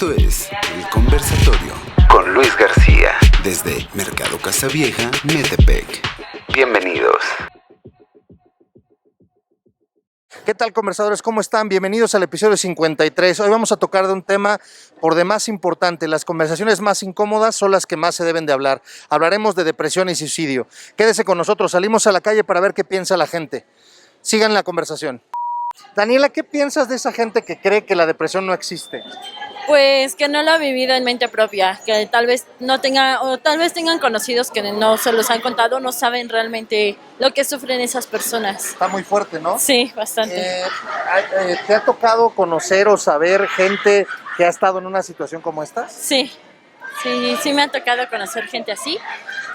Esto es El Conversatorio con Luis García desde Mercado Casavieja, Metepec. Bienvenidos. ¿Qué tal, conversadores? ¿Cómo están? Bienvenidos al episodio 53. Hoy vamos a tocar de un tema por demás importante. Las conversaciones más incómodas son las que más se deben de hablar. Hablaremos de depresión y suicidio. Quédese con nosotros. Salimos a la calle para ver qué piensa la gente. Sigan la conversación. Daniela, ¿qué piensas de esa gente que cree que la depresión no existe? Pues que no lo ha vivido en mente propia, que tal vez no tenga, o tal vez tengan conocidos que no se los han contado, no saben realmente lo que sufren esas personas. Está muy fuerte, ¿no? Sí, bastante. ¿Te ha tocado conocer o saber gente que ha estado en una situación como esta? Sí me ha tocado conocer gente así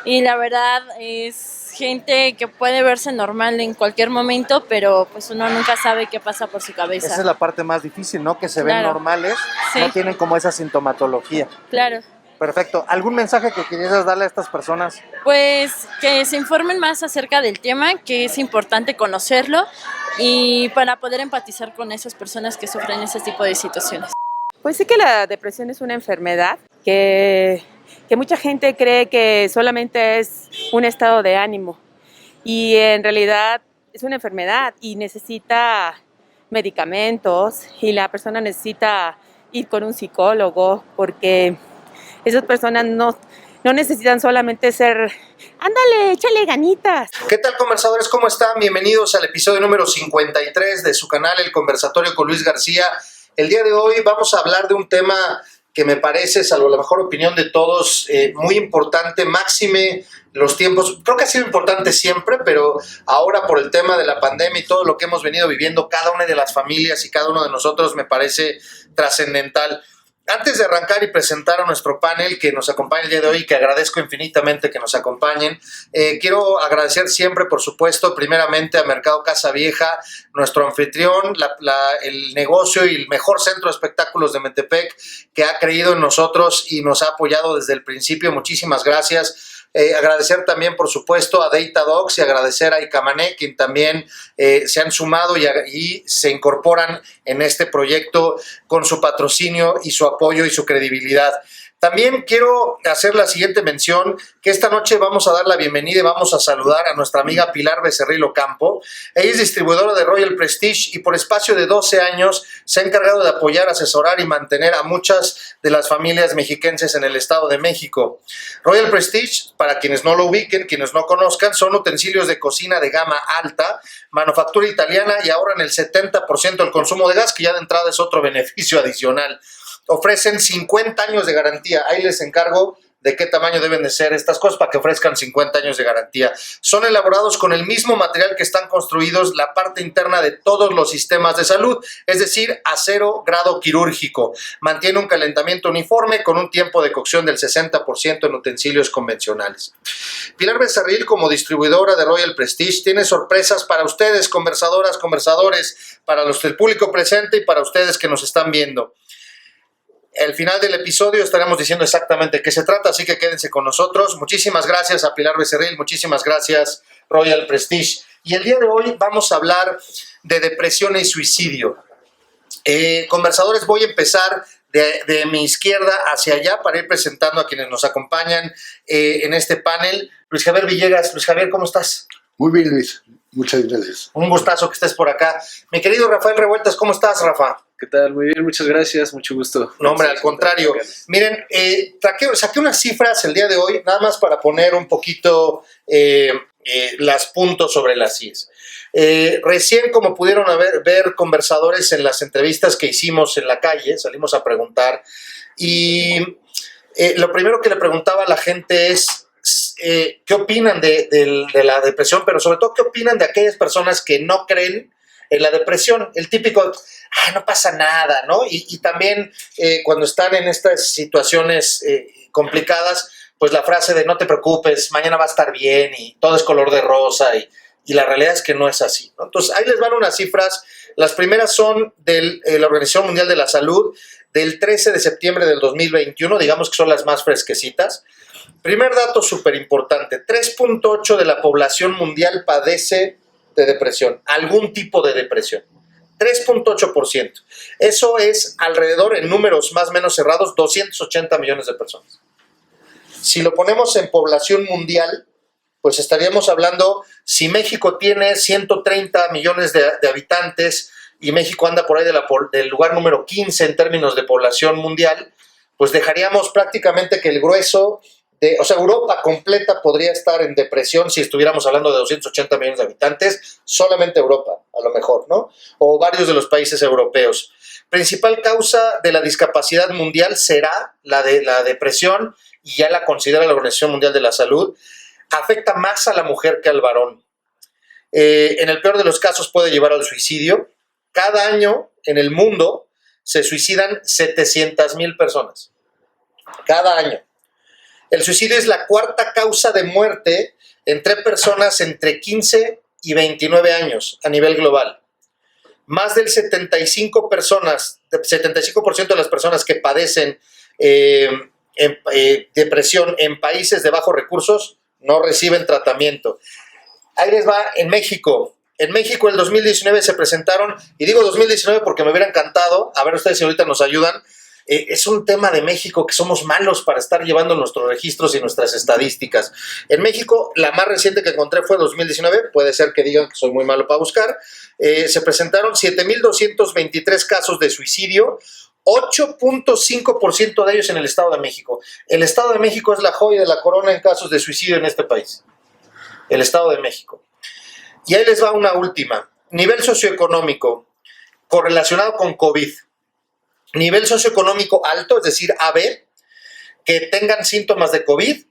y la verdad es gente que puede verse normal en cualquier momento, pero pues uno nunca sabe qué pasa por su cabeza. Esa es la parte más difícil, ¿no? Que se ven normales, sí. No tienen como esa sintomatología. Claro. Perfecto. ¿Algún mensaje que quisieras darle a estas personas? Pues que se informen más acerca del tema, que es importante conocerlo y para poder empatizar con esas personas que sufren ese tipo de situaciones. Pues sí que la depresión es una enfermedad que mucha gente cree que solamente es un estado de ánimo y en realidad es una enfermedad y necesita medicamentos y la persona necesita ir con un psicólogo porque esas personas no necesitan solamente ser, ándale, échale ganitas. ¿Qué tal, conversadores? ¿Cómo están? Bienvenidos al episodio número 53 de su canal El Conversatorio con Luis García. El día de hoy vamos a hablar de un tema que me parece, salvo la mejor opinión de todos, muy importante, máxime los tiempos. Creo que ha sido importante siempre, pero ahora por el tema de la pandemia y todo lo que hemos venido viviendo, cada una de las familias y cada uno de nosotros me parece trascendental. Antes de arrancar y presentar a nuestro panel que nos acompaña el día de hoy, que agradezco infinitamente que nos acompañen, quiero agradecer siempre, por supuesto, primeramente a Mercado Casavieja, nuestro anfitrión, el negocio y el mejor centro de espectáculos de Metepec, que ha creído en nosotros y nos ha apoyado desde el principio. Muchísimas gracias. Agradecer también, por supuesto, a Datadogs y agradecer a Icamané, quien también se han sumado y se incorporan en este proyecto con su patrocinio y su apoyo y su credibilidad. También quiero hacer la siguiente mención, que esta noche vamos a dar la bienvenida y vamos a saludar a nuestra amiga Pilar Becerril Ocampo. Ella es distribuidora de Royal Prestige y por espacio de 12 años se ha encargado de apoyar, asesorar y mantener a muchas de las familias mexiquenses en el Estado de México. Royal Prestige, para quienes no lo ubiquen, quienes no conozcan, son utensilios de cocina de gama alta, manufactura italiana y ahorran el 70% del consumo de gas, que ya de entrada es otro beneficio adicional. Ofrecen 50 años de garantía. Ahí les encargo de qué tamaño deben de ser estas cosas para que ofrezcan 50 años de garantía. Son elaborados con el mismo material que están construidos la parte interna de todos los sistemas de salud, es decir, acero grado quirúrgico. Mantiene un calentamiento uniforme con un tiempo de cocción del 60% en utensilios convencionales. Pilar Becerril, como distribuidora de Royal Prestige, tiene sorpresas para ustedes, conversadoras, conversadores, para los del público presente y para ustedes que nos están viendo. Al final del episodio estaremos diciendo exactamente de qué se trata, así que quédense con nosotros. Muchísimas gracias a Pilar Becerril, muchísimas gracias Royal Prestige. Y el día de hoy vamos a hablar de depresión y suicidio. Conversadores, voy a empezar de mi izquierda hacia allá para ir presentando a quienes nos acompañan en este panel. Luis Javier Villegas. Luis Javier, ¿cómo estás? Muy bien, Luis. Muchas gracias. Un gustazo que estés por acá. Mi querido Rafael Revueltas, ¿cómo estás, Rafa? ¿Qué tal? Muy bien, muchas gracias, mucho gusto. No, hombre, al contrario. Miren, saqué unas cifras el día de hoy, nada más para poner un poquito las puntos sobre las IES. Recién, como pudieron ver conversadores en las entrevistas que hicimos en la calle, salimos a preguntar, y lo primero que le preguntaba a la gente es qué opinan de la depresión, pero sobre todo qué opinan de aquellas personas que no creen en la depresión. El típico, no pasa nada, ¿no? Y también cuando están en estas situaciones complicadas, pues la frase de no te preocupes, mañana va a estar bien y todo es color de rosa y la realidad es que no es así, ¿no? Entonces, ahí les van unas cifras. Las primeras son de la Organización Mundial de la Salud del 13 de septiembre del 2021, digamos que son las más fresquecitas. Primer dato súper importante, 3.8 de la población mundial padece de depresión, algún tipo de depresión. 3.8%. Eso es alrededor, en números más o menos cerrados, 280 millones de personas. Si lo ponemos en población mundial, pues estaríamos hablando, si México tiene 130 millones de habitantes y México anda por ahí del lugar número 15 en términos de población mundial, pues dejaríamos prácticamente que el grueso Europa completa podría estar en depresión si estuviéramos hablando de 280 millones de habitantes, solamente Europa, a lo mejor, ¿no? O varios de los países europeos. Principal causa de la discapacidad mundial será la de la depresión, y ya la considera la Organización Mundial de la Salud. Afecta más a la mujer que al varón. En el peor de los casos puede llevar al suicidio. Cada año en el mundo se suicidan 700,000 personas. Cada año. El suicidio es la cuarta causa de muerte entre personas entre 15 y 29 años a nivel global. Más del 75% de las personas que padecen depresión en países de bajos recursos no reciben tratamiento. Ahí les va en México. En México el 2019 se presentaron, y digo 2019 porque me hubiera encantado, a ver ustedes si ahorita nos ayudan. Es un tema de México que somos malos para estar llevando nuestros registros y nuestras estadísticas. En México, la más reciente que encontré fue 2019, puede ser que digan que soy muy malo para buscar. Se presentaron 7,223 casos de suicidio, 8.5% de ellos en el Estado de México. El Estado de México es la joya de la corona en casos de suicidio en este país. El Estado de México. Y ahí les va una última. Nivel socioeconómico correlacionado con COVID. Nivel socioeconómico alto, es decir, AB, que tengan síntomas de COVID,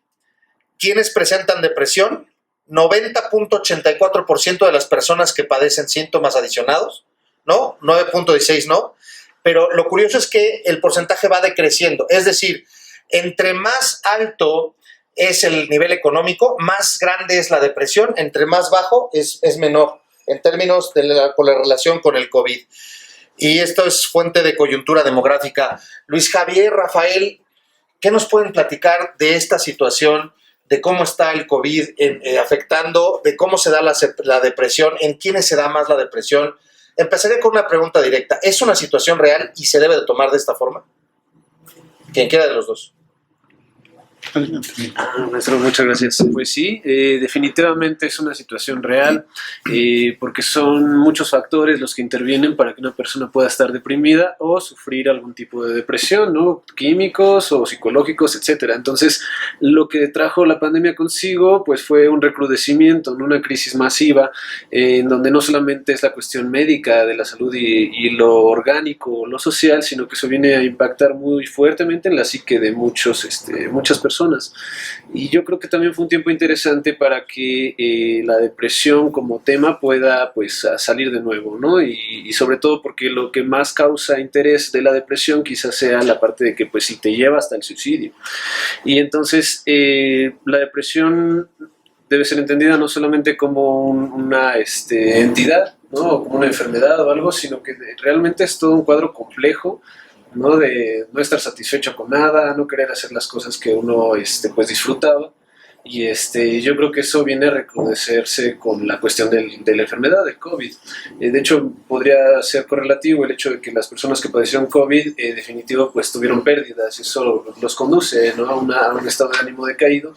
quienes presentan depresión, 90.84% de las personas que padecen síntomas adicionados, ¿no? 9.16 no, pero lo curioso es que el porcentaje va decreciendo, es decir, entre más alto es el nivel económico, más grande es la depresión, entre más bajo es menor, en términos de la relación con el COVID. Y esto es fuente de coyuntura demográfica. Luis Javier, Rafael, ¿qué nos pueden platicar de esta situación, de cómo está el COVID afectando, de cómo se da la depresión, en quiénes se da más la depresión? Empezaré con una pregunta directa. ¿Es una situación real y se debe de tomar de esta forma? Quien quiera de los dos. Maestro, muchas gracias. Pues sí, definitivamente es una situación real, porque son muchos factores los que intervienen para que una persona pueda estar deprimida o sufrir algún tipo de depresión, ¿no? Químicos o psicológicos, etcétera. Entonces, lo que trajo la pandemia consigo, pues fue un recrudecimiento, ¿no? Una crisis masiva, en donde no solamente es la cuestión médica de la salud y lo orgánico, lo social, sino que eso viene a impactar muy fuertemente en la psique de muchas personas. Y yo creo que también fue un tiempo interesante para que la depresión como tema pueda pues salir de nuevo, ¿no? Y sobre todo porque lo que más causa interés de la depresión quizás sea la parte de que pues si te lleva hasta el suicidio. Y entonces la depresión debe ser entendida no solamente como una entidad, ¿no? O como una enfermedad o algo, sino que realmente es todo un cuadro complejo, ¿no? De no estar satisfecho con nada, no querer hacer las cosas que uno pues disfrutaba, y yo creo que eso viene a recrudecerse con la cuestión de la enfermedad del COVID. De hecho, podría ser correlativo el hecho de que las personas que padecieron COVID, definitivo, pues tuvieron pérdidas, y eso los conduce, ¿no? a un estado de ánimo decaído.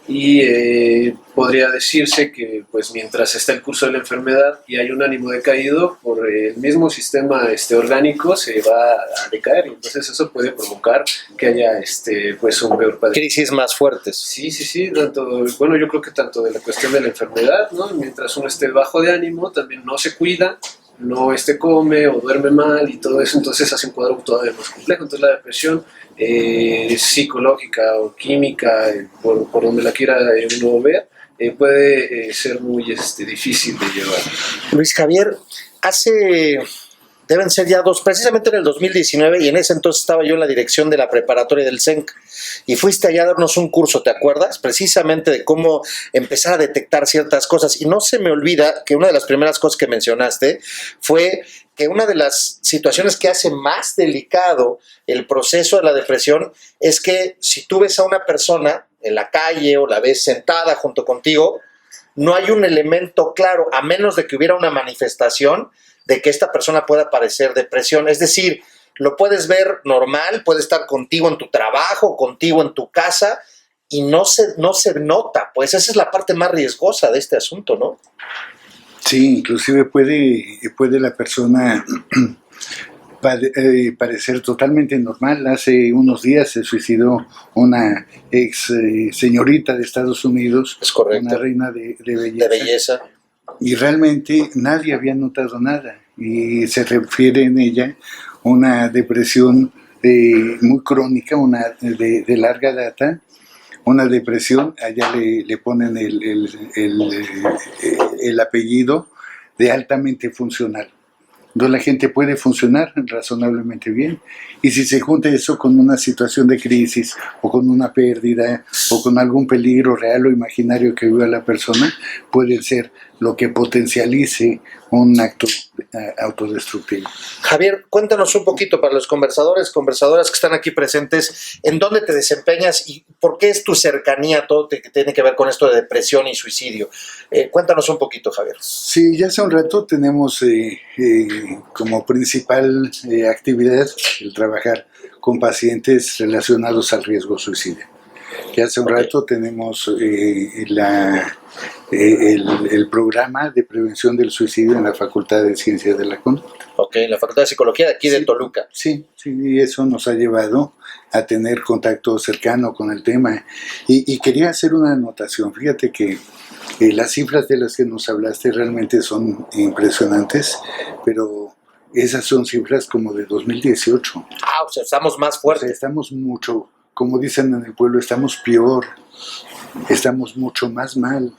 Y podría decirse que pues mientras está el curso de la enfermedad y hay un ánimo decaído, por el mismo sistema orgánico se va a decaer, y entonces eso puede provocar que haya pues un peor padecimiento. Crisis más fuertes. Sí, bueno, yo creo que tanto de la cuestión de la enfermedad, ¿no? Mientras uno esté bajo de ánimo, también no se cuida, no come o duerme mal y todo eso, entonces hace un cuadro todavía más complejo. Entonces la depresión psicológica o química, por donde la quiera uno ver, puede ser muy difícil de llevar. Luis Javier, deben ser ya precisamente en el 2019, y en ese entonces estaba yo en la dirección de la preparatoria del CENC, y fuiste allá a darnos un curso, ¿te acuerdas? Precisamente de cómo empezar a detectar ciertas cosas, y no se me olvida que una de las primeras cosas que mencionaste fue que una de las situaciones que hace más delicado el proceso de la depresión es que si tú ves a una persona en la calle o la ves sentada junto contigo, no hay un elemento claro, a menos de que hubiera una manifestación de que esta persona pueda padecer depresión? Es decir, lo puedes ver normal, puede estar contigo en tu trabajo, contigo en tu casa, y no se nota. Pues esa es la parte más riesgosa de este asunto, ¿no? Sí, inclusive puede la persona parecer totalmente normal. Hace unos días se suicidó una ex señorita de Estados Unidos, Es correcto. una reina de De belleza. y realmente nadie había notado nada, y se refiere en ella una depresión muy crónica, una de larga data, una depresión. Allá le ponen el apellido de altamente funcional, donde la gente puede funcionar razonablemente bien, y si se junta eso con una situación de crisis o con una pérdida o con algún peligro real o imaginario que vive la persona, puede ser lo que potencialice un acto autodestructivo. Javier, cuéntanos un poquito para los conversadoras que están aquí presentes, ¿en dónde te desempeñas y por qué es tu cercanía todo que tiene que ver con esto de depresión y suicidio? Cuéntanos un poquito, Javier. Sí, ya hace un rato tenemos como principal actividad el trabajar con pacientes relacionados al riesgo suicida. Ya hace un rato tenemos el programa de prevención del suicidio en la Facultad de Ciencias de la Conducta. Ok, la Facultad de Psicología de aquí de Sí. Toluca. Sí, y eso nos ha llevado a tener contacto cercano con el tema. Y quería hacer una anotación. Fíjate que las cifras de las que nos hablaste realmente son impresionantes, pero esas son cifras como de 2018. O sea, estamos más O sea, fuertes. estamos mucho, como dicen en el pueblo, estamos peor, estamos mucho más mal.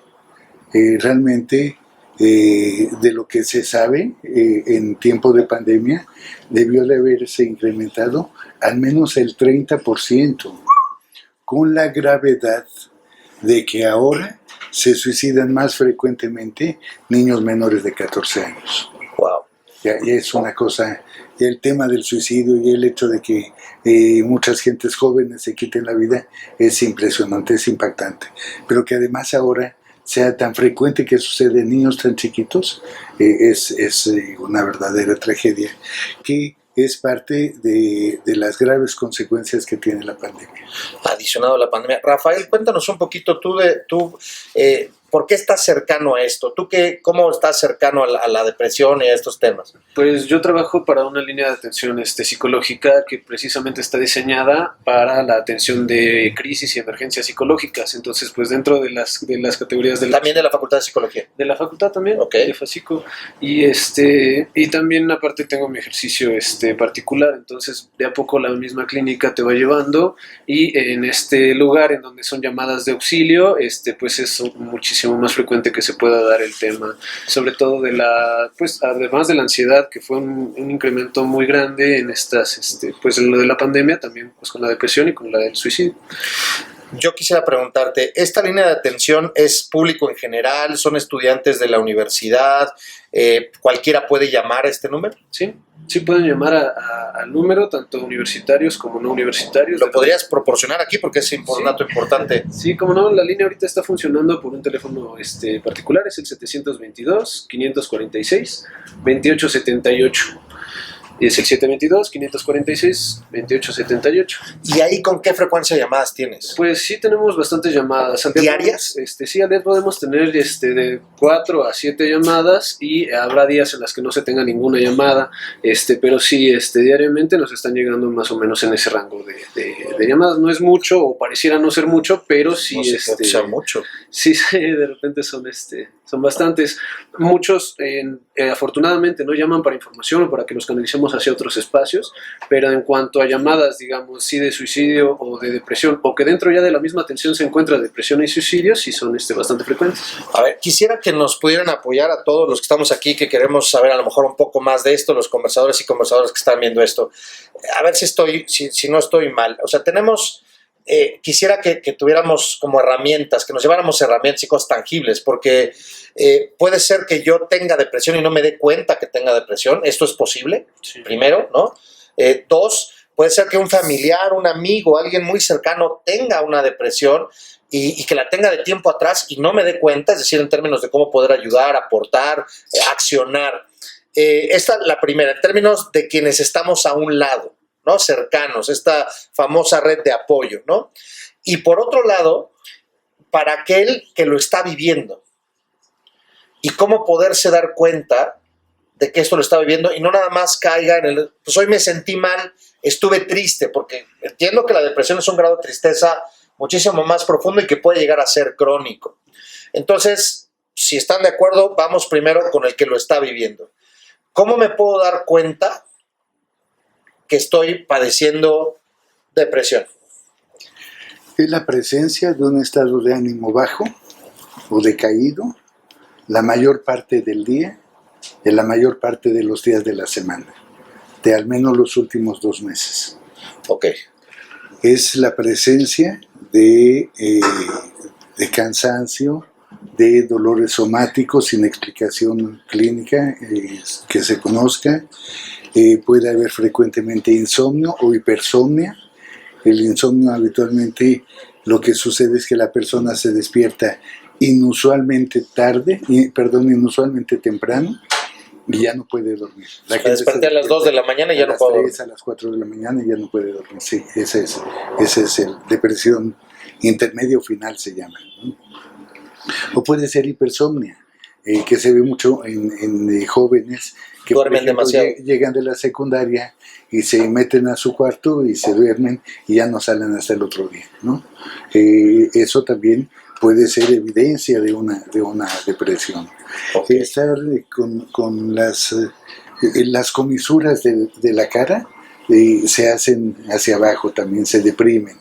Realmente, de lo que se sabe en tiempo de pandemia, debió de haberse incrementado al menos el 30%, con la gravedad de que ahora se suicidan más frecuentemente niños menores de 14 años. Wow. Ya es una cosa, el tema del suicidio y el hecho de que muchas gentes jóvenes se quiten la vida es impresionante, es impactante. Pero que además ahora sea tan frecuente que sucede en niños tan chiquitos, es una verdadera tragedia, que es parte de las graves consecuencias que tiene la pandemia. Adicionado a la pandemia. Rafael, cuéntanos un poquito tú ¿por qué estás cercano a esto? ¿Cómo estás cercano a la depresión y a estos temas? Pues yo trabajo para una línea de atención psicológica que precisamente está diseñada para la atención de crisis y emergencias psicológicas. Entonces, pues dentro de las categorías También de la Facultad de Psicología. de la facultad también, Ok. de FASICO, y también aparte tengo mi ejercicio particular. Entonces de a poco la misma clínica te va llevando, y en este lugar en donde son llamadas de auxilio, pues es muchísimo más frecuente que se pueda dar el tema, sobre todo pues además de la ansiedad, que fue un incremento muy grande en pues en lo de la pandemia, también pues con la depresión y con la del suicidio. Yo quisiera preguntarte, ¿esta línea de atención es público en general? ¿Son estudiantes de la universidad? ¿Cualquiera puede llamar a este número? Sí pueden llamar al número, tanto universitarios como no universitarios. ¿Lo podrías proporcionar aquí? Porque es un dato importante. Sí, como no, la línea ahorita está funcionando por un teléfono particular, es el 722-546-2878. Y es el 722-546-2878. ¿Y ahí con qué frecuencia de llamadas tienes? Pues sí tenemos bastantes llamadas. ¿Diarias? Sí, al día podemos tener de 4 a 7 llamadas, y habrá días en las que no se tenga ninguna llamada, pero sí, diariamente nos están llegando más o menos en ese rango de llamadas. No es mucho, o pareciera no ser mucho, pero sí, No sé que sea mucho. sí, de repente son bastantes. Muchos afortunadamente no llaman para información o para que los canalicemos hacia otros espacios, pero en cuanto a llamadas, digamos, sí de suicidio o de depresión, o que dentro ya de la misma atención se encuentra depresión y suicidio, sí son bastante frecuentes. A ver, quisiera que nos pudieran apoyar a todos los que estamos aquí, que queremos saber a lo mejor un poco más de esto, los conversadores y conversadoras que están viendo esto. A ver si no estoy mal. O sea, quisiera que tuviéramos como herramientas, que nos lleváramos herramientas y cosas tangibles, porque puede ser que yo tenga depresión y no me dé cuenta que tenga depresión. ¿Esto es posible? Sí. Primero, ¿no? 2, puede ser que un familiar, un amigo, alguien muy cercano tenga una depresión y que la tenga de tiempo atrás y no me dé cuenta, es decir, en términos de cómo poder ayudar, aportar, accionar. esta la primera, en términos de quienes estamos a un lado, ¿no? Cercanos, esta famosa red de apoyo, ¿no? Y por otro lado, para aquel que lo está viviendo. Y cómo poderse dar cuenta de que esto lo está viviendo y no nada más caiga en el, pues hoy me sentí mal, estuve triste, porque entiendo que la depresión es un grado de tristeza muchísimo más profundo y que puede llegar a ser crónico. Entonces, si están de acuerdo, vamos primero con el que lo está viviendo. ¿Cómo me puedo dar cuenta que estoy padeciendo depresión? Es la presencia de un estado de ánimo bajo o decaído la mayor parte del día, en la mayor parte de los días de la semana, de al menos los últimos 2 meses. Ok. Es la presencia de cansancio, de dolores somáticos sin explicación clínica que se conozca. Puede haber frecuentemente insomnio o hipersomnia. El insomnio habitualmente lo que sucede es que la persona se despierta inusualmente temprano y ya no puede dormir. Me desperté a las 2 de la mañana y ya no puedo dormir. A las 4 de la mañana y ya no puede dormir. Sí, ese es el depresión intermedio final se llama, ¿no? O puede ser hipersomnia, que se ve mucho en jóvenes que duermen demasiado. Llegan de la secundaria y se meten a su cuarto y se duermen y ya no salen hasta el otro día, ¿no? Eso también puede ser evidencia de una depresión. Okay. Estar con las comisuras de la cara se hacen hacia abajo también, se deprimen.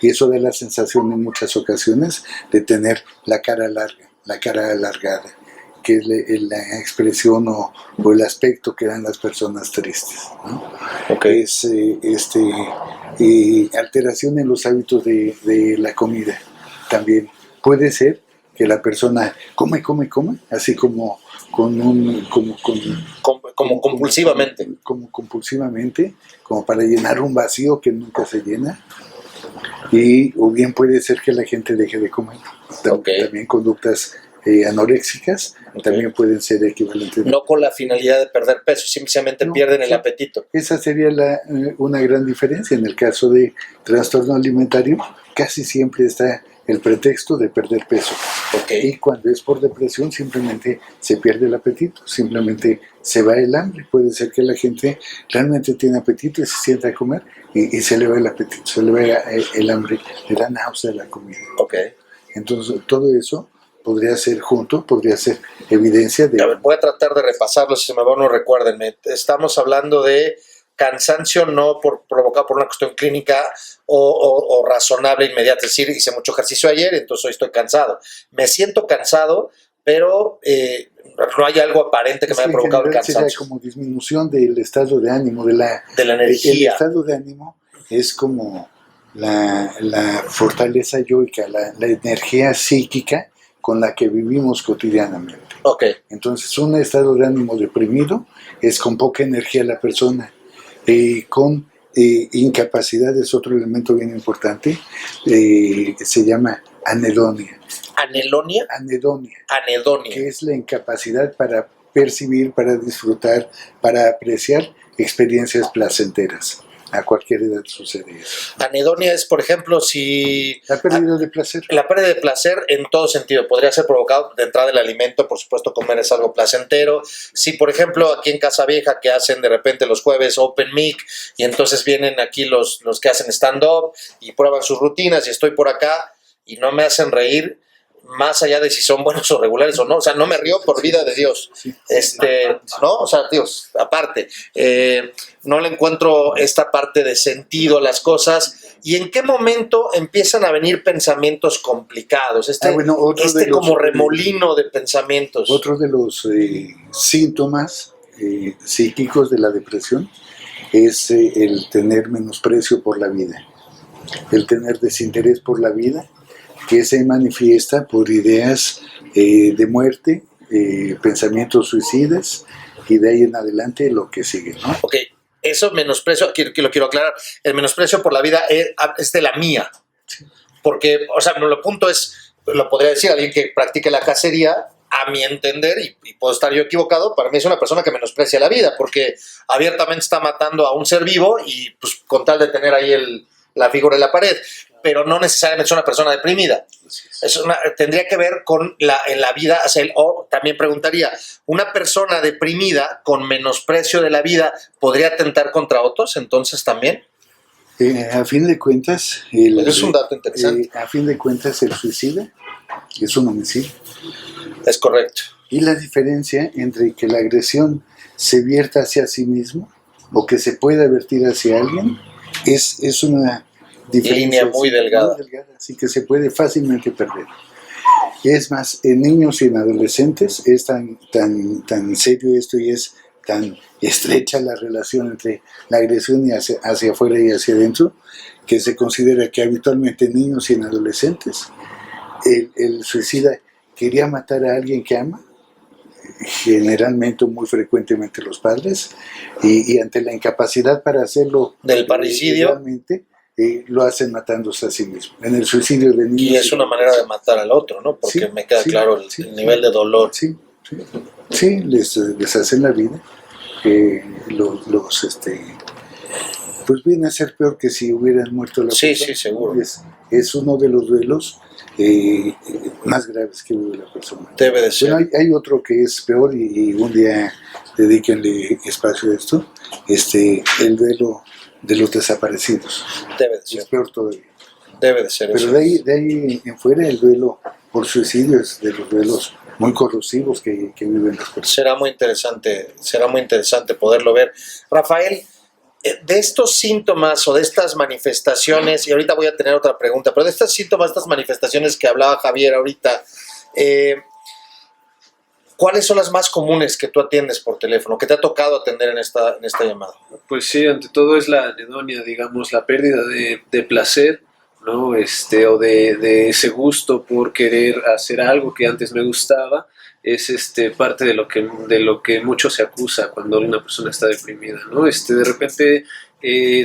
Y eso da la sensación en muchas ocasiones de tener la cara larga, la cara alargada, que es la expresión o el aspecto que dan las personas tristes, ¿no? Okay. Es alteración en los hábitos de la comida también. Puede ser que la persona come, así como compulsivamente. Como compulsivamente, como para llenar un vacío que nunca se llena. O bien puede ser que la gente deje de comer. Okay. También conductas anoréxicas también pueden ser equivalentes. No con la finalidad de perder peso, simplemente pierden el apetito. Esa sería una gran diferencia. En el caso de trastorno alimentario, casi siempre está el pretexto de perder peso. Okay. Y cuando es por depresión, simplemente se pierde el apetito, simplemente se va el hambre. Puede ser que la gente realmente tiene apetito y se sienta a comer y se le va el apetito, se le va el hambre, le da náusea la comida. Okay. Entonces, todo eso podría ser evidencia de... A ver, voy a tratar de repasarlo, si se me va, no recuérdenme. Estamos hablando de cansancio no provocado por una cuestión clínica o razonable inmediata, es decir, hice mucho ejercicio ayer, entonces hoy estoy cansado. Me siento cansado, pero no hay algo aparente que me haya provocado el cansancio. Sería como disminución del estado de ánimo, de la energía. El estado de ánimo es como la fortaleza yoica, la energía psíquica con la que vivimos cotidianamente. Okay. Entonces, un estado de ánimo deprimido es con poca energía la persona, con incapacidad, es otro elemento bien importante, se llama anedonia. ¿Anedonia? Anedonia, que es la incapacidad para percibir, para disfrutar, para apreciar experiencias placenteras. A cualquier edad sucede eso. Anedonia es, por ejemplo, si... La pérdida de placer. La pérdida de placer en todo sentido. Podría ser provocado de entrada del alimento, por supuesto, comer es algo placentero. Si, por ejemplo, aquí en Casa Vieja, que hacen de repente los jueves Open Mic, y entonces vienen aquí los que hacen stand-up y prueban sus rutinas, y estoy por acá y no me hacen reír, más allá de si son buenos o regulares o no, o sea, no me río por vida de Dios, ¿no? O sea, Dios, aparte, no le encuentro esta parte de sentido a las cosas. ¿Y en qué momento empiezan a venir pensamientos complicados? Como remolino de pensamientos. Otro de los síntomas psíquicos de la depresión es el tener menosprecio por la vida, el tener desinterés por la vida, que se manifiesta por ideas de muerte, pensamientos suicidas, y de ahí en adelante lo que sigue, ¿no? Ok, eso menosprecio, lo quiero aclarar, el menosprecio por la vida es de la mía, porque, o sea, el punto es, lo podría decir alguien que practique la cacería, a mi entender, y puedo estar yo equivocado, para mí es una persona que menosprecia la vida, porque abiertamente está matando a un ser vivo y pues con tal de tener ahí la figura en la pared, pero no necesariamente es una persona deprimida. Tendría que ver con en la vida, o también preguntaría, ¿una persona deprimida con menosprecio de la vida podría atentar contra otros entonces también? A fin de cuentas, es un dato interesante. A fin de cuentas, el suicida es un homicidio. Es correcto. Y la diferencia entre que la agresión se vierta hacia sí mismo o que se pueda vertir hacia alguien es una diferencia línea muy delgada, así que se puede fácilmente perder. Es más, en niños y en adolescentes es tan serio esto y es tan estrecha la relación entre la agresión y hacia afuera y hacia adentro, que se considera que habitualmente en niños y en adolescentes el suicida quería matar a alguien que ama, generalmente, muy frecuentemente los padres, y ante la incapacidad para hacerlo del parricidio, realmente lo hacen matándose a sí mismo. En el suicidio de niños. Y es una manera de matar al otro, ¿no? Porque sí, me queda claro el nivel de dolor. Sí, les hacen la vida. Pues viene a ser peor que si hubieran muerto la persona. Sí, seguro. Es uno de los duelos más graves que vive la persona. Debe de ser. Bueno, hay otro que es peor y un día dedíquenle espacio a esto, el duelo de los desaparecidos. Debe de ser. Es peor todavía. Debe de ser. Pero de ahí en fuera, el duelo por suicidio es de los duelos muy corrosivos que viven las personas. Será muy interesante poderlo ver. Rafael, de estos síntomas o de estas manifestaciones, y ahorita voy a tener otra pregunta, pero de estos síntomas, estas manifestaciones que hablaba Javier ahorita, ¿cuáles son las más comunes que tú atiendes por teléfono, que te ha tocado atender en esta llamada? Pues sí, ante todo es la anedonia, digamos, la pérdida de placer, ¿no? O de ese gusto por querer hacer algo que antes me gustaba. Es parte de lo que mucho se acusa cuando una persona está deprimida, ¿no? De repente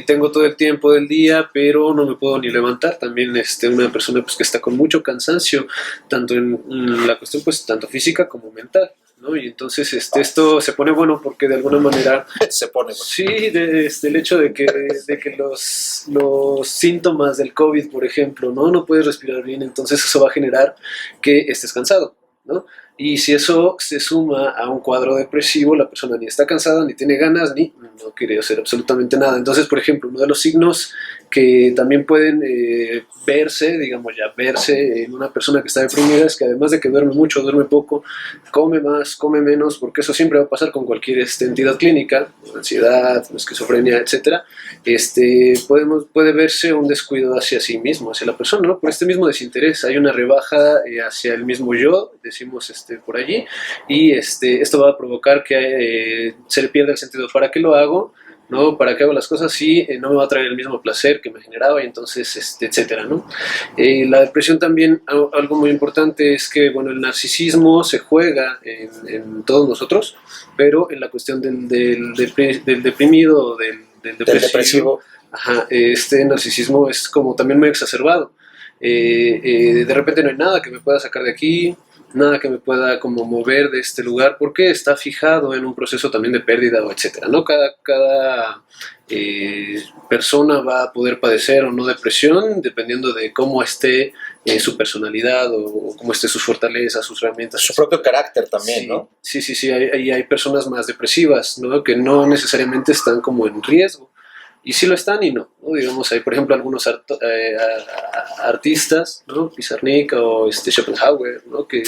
tengo todo el tiempo del día, pero no me puedo ni levantar. También una persona pues que está con mucho cansancio, tanto en la cuestión pues tanto física como mental, ¿no? Y entonces esto se pone bueno porque de alguna manera se pone bueno. Sí, el hecho de que los síntomas del COVID, por ejemplo, no puedes respirar bien, entonces eso va a generar que estés cansado, ¿no? Y si eso se suma a un cuadro depresivo, la persona ni está cansada, ni tiene ganas, ni no quiere hacer absolutamente nada. Entonces, por ejemplo, uno de los signos que también pueden verse en una persona que está deprimida es que además de que duerme mucho, duerme poco, come más, come menos, porque eso siempre va a pasar con cualquier entidad clínica, ansiedad, esquizofrenia, etc. Puede verse un descuido hacia sí mismo, hacia la persona, ¿no? Por este mismo desinterés, hay una rebaja hacia el mismo yo, decimos por allí, y esto va a provocar que se le pierda el sentido. ¿Para qué lo hago? ¿No? ¿Para qué hago las cosas si no me va a traer el mismo placer que me generaba? Y entonces, etcétera, ¿no? La depresión también, algo muy importante es que, bueno, el narcisismo se juega en todos nosotros, pero en la cuestión del deprimido o del depresivo, este narcisismo es como también muy exacerbado. De repente no hay nada que me pueda sacar de aquí, nada que me pueda como mover de este lugar, porque está fijado en un proceso también de pérdida o etcétera, ¿no? Cada persona va a poder padecer o no depresión dependiendo de cómo esté su personalidad o cómo esté sus fortalezas, sus herramientas. Su propio carácter también, sí, ¿no? Sí, hay personas más depresivas, ¿no? Que no necesariamente están como en riesgo. Y sí lo están y no, ¿no? Digamos, hay por ejemplo algunos artistas, ¿no? Pizarnik o Schopenhauer, ¿no? Que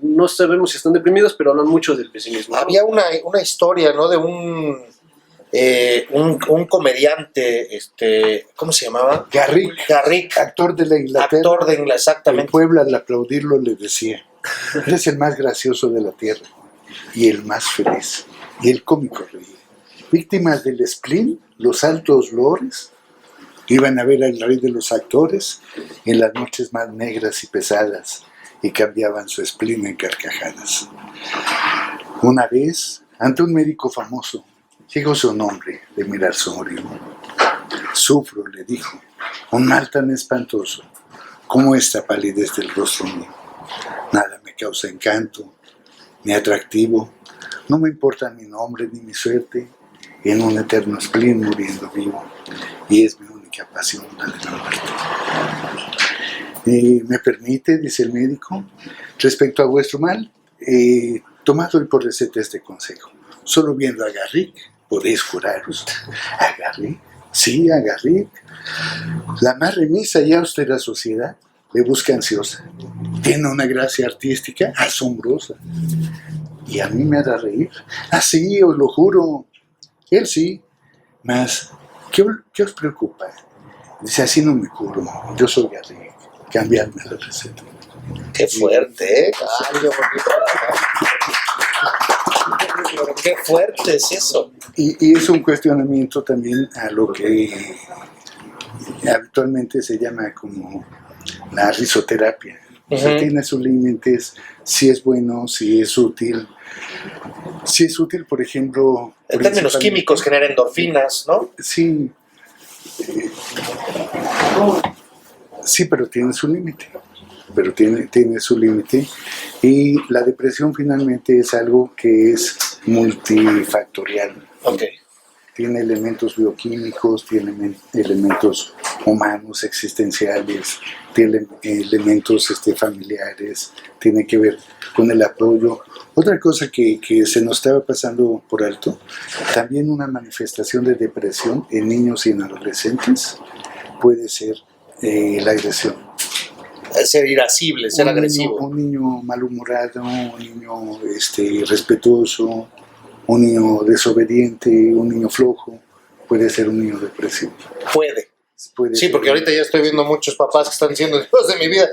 no sabemos si están deprimidos, pero hablan mucho del pesimismo, ¿no? Había una historia, ¿no? De un comediante, ¿cómo se llamaba? Garrick, actor de la Inglaterra. Actor de Inglaterra, exactamente. El pueblo al aplaudirlo le decía: eres el más gracioso de la tierra y el más feliz. Y el cómico reía. Víctimas del spleen, los altos lores iban a ver al rey de los actores en las noches más negras y pesadas y cambiaban su spleen en carcajadas. Una vez, ante un médico famoso, llegó su hombre de mirar su morir. Sufro, le dijo, un mal tan espantoso como esta palidez del rostro mío. Nada me causa encanto, mi atractivo. No me importa mi nombre ni mi suerte, en un eterno spleen muriendo vivo, y es mi única pasión la de la muerte. ¿Me permite, dice el médico, respecto a vuestro mal, tomad hoy por receta este consejo? Solo viendo a Garrick podéis juraros. ¿A Garrick? Sí, a Garrick. La más remisa y austera sociedad le busca ansiosa. Tiene una gracia artística asombrosa. Y a mí me hará reír. Así, os lo juro. Él sí. Mas, ¿qué os preocupa? Dice, así no me curo. Yo soy Garrick. Cambiadme la receta. Qué fuerte, ¿eh? Ay, qué bonito. Qué fuerte es eso. Y es un cuestionamiento también a lo que habitualmente se llama como la risoterapia. O sea, tiene sus límites, si es bueno, si es útil. Si es útil, por ejemplo... En términos químicos genera endorfinas, ¿no? Sí. Sí, pero tiene su límite. Pero tiene su límite. Y la depresión finalmente es algo que es multifactorial. Ok. Tiene elementos bioquímicos, tiene elementos humanos, existenciales, tiene elementos familiares, tiene que ver con el apoyo. Otra cosa que se nos estaba pasando por alto, también una manifestación de depresión en niños y en adolescentes puede ser la agresión. Ser irascible, ser agresivo. Un niño malhumorado, un niño irrespetuoso, un niño desobediente, un niño flojo, puede ser un niño depresivo. Puede sí, porque ahorita ya estoy viendo muchos papás que están diciendo, Dios de mi vida,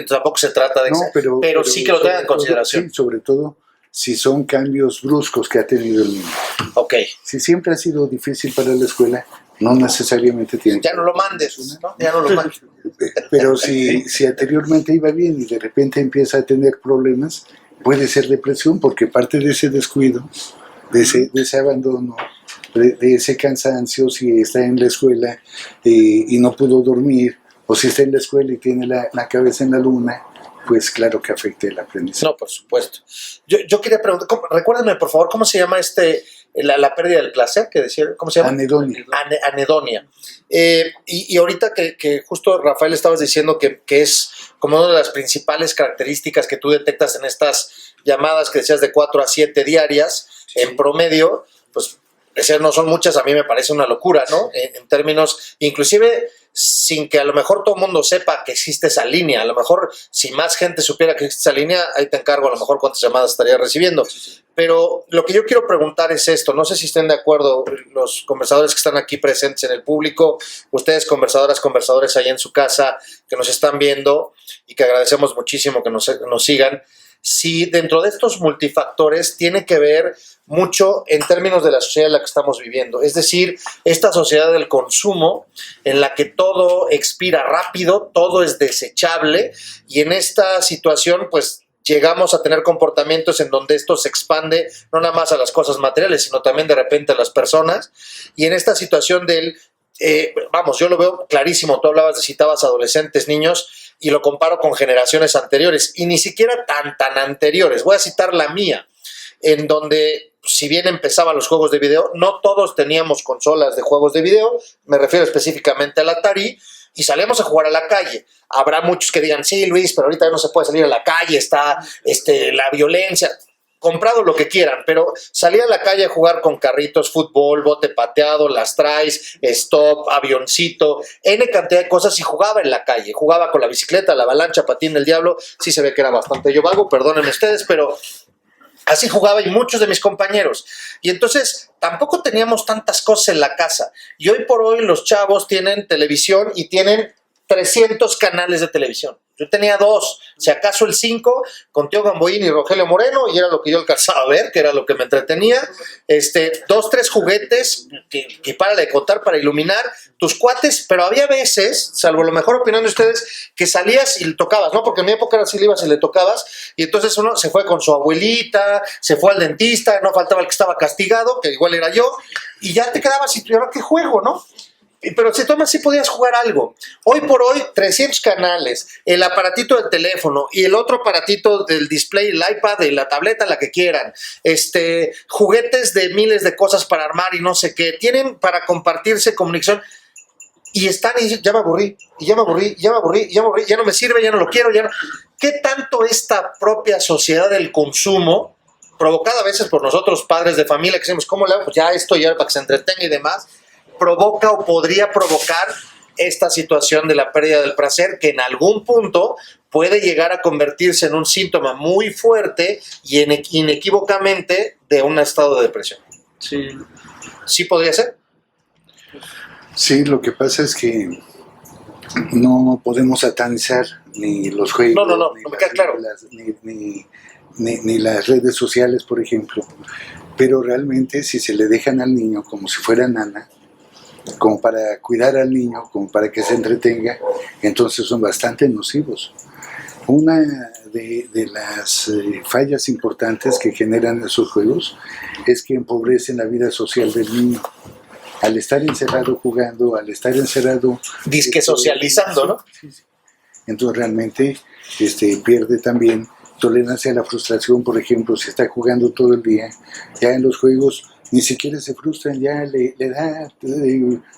tampoco se trata de eso, pero sí que lo tengan en consideración. Sí, sobre todo si son cambios bruscos que ha tenido el niño. Ok. Si siempre ha sido difícil para la escuela, no necesariamente tiene ya no lo mandes, ¿no? Ya no lo mandes. Pero si anteriormente iba bien y de repente empieza a tener problemas, puede ser depresión, porque parte de ese descuido, de ese abandono, de ese cansancio, si está en la escuela y no pudo dormir, o si está en la escuela y tiene la cabeza en la luna, pues claro que afecta el aprendizaje. No, por supuesto. Yo quería preguntar, recuérdenme por favor, ¿cómo se llama la pérdida del placer que decía? ¿Cómo se llama? Anedonia. Anedonia. Y ahorita que justo Rafael estabas diciendo que es como una de las principales características que tú detectas en estas llamadas que decías de 4 a 7 diarias, en promedio, pues no son muchas, a mí me parece una locura, ¿no? En términos, inclusive sin que a lo mejor todo el mundo sepa que existe esa línea, a lo mejor si más gente supiera que existe esa línea, ahí te encargo a lo mejor cuántas llamadas estaría recibiendo. Pero lo que yo quiero preguntar es esto, no sé si estén de acuerdo los conversadores que están aquí presentes en el público, ustedes conversadores ahí en su casa que nos están viendo y que agradecemos muchísimo que nos sigan, si dentro de estos multifactores tiene que ver mucho en términos de la sociedad en la que estamos viviendo. Es decir, esta sociedad del consumo en la que todo expira rápido, todo es desechable y en esta situación pues llegamos a tener comportamientos en donde esto se expande no nada más a las cosas materiales, sino también de repente a las personas. Y en esta situación del, yo lo veo clarísimo, tú citabas adolescentes, niños, y lo comparo con generaciones anteriores, y ni siquiera tan anteriores. Voy a citar la mía, en donde, si bien empezaban los juegos de video, no todos teníamos consolas de juegos de video, me refiero específicamente al Atari, y salíamos a jugar a la calle. Habrá muchos que digan, sí, Luis, pero ahorita no se puede salir a la calle, está la violencia. Comprado lo que quieran, pero salía a la calle a jugar con carritos, fútbol, bote pateado, las traes, stop, avioncito, N cantidad de cosas y jugaba en la calle. Jugaba con la bicicleta, la avalancha, patín del diablo. Sí se ve que era bastante yo vago, perdonen ustedes, pero así jugaba y muchos de mis compañeros. Y entonces tampoco teníamos tantas cosas en la casa. Y hoy por hoy los chavos tienen televisión y tienen 300 canales de televisión. Yo tenía 2, si acaso el 5, con Teo Gamboín y Rogelio Moreno, y era lo que yo alcanzaba a ver, que era lo que me entretenía. 2, 3 juguetes, que para de contar, para iluminar tus cuates, pero había veces, salvo la mejor opinión de ustedes, que salías y le tocabas, ¿no? Porque en mi época era así, le ibas y le tocabas, y entonces uno se fue con su abuelita, se fue al dentista, no faltaba el que estaba castigado, que igual era yo, y ya te quedabas y tú, ¿ahora qué juego, no? Pero si tomas, sí podías jugar algo. Hoy por hoy, 300 canales, el aparatito del teléfono y el otro aparatito del display, el iPad, la tableta, la que quieran, juguetes de miles de cosas para armar y no sé qué, tienen para compartirse comunicación y están y dicen, ya me aburrí, ya no me sirve, ya no lo quiero, ya no. ¿Qué tanto esta propia sociedad del consumo, provocada a veces por nosotros padres de familia, que decimos, ¿cómo le hago? Pues ya esto, ya para que se entretenga y demás, provoca o podría provocar esta situación de la pérdida del placer que en algún punto puede llegar a convertirse en un síntoma muy fuerte y inequívocamente de un estado de depresión? Sí. ¿Sí podría ser? Sí, lo que pasa es que no podemos satanizar ni los juegos, No, ni, me queda claro. ni las redes sociales, por ejemplo. Pero realmente si se le dejan al niño como si fuera nana, como para cuidar al niño, como para que se entretenga, entonces son bastante nocivos. Una de las fallas importantes que generan esos juegos es que empobrecen la vida social del niño. Al estar encerrado jugando, al estar encerrado... Disque socializando, ¿no? Sí. Entonces realmente pierde también tolerancia a la frustración. Por ejemplo, si está jugando todo el día, ya en los juegos ni siquiera se frustran, ya le da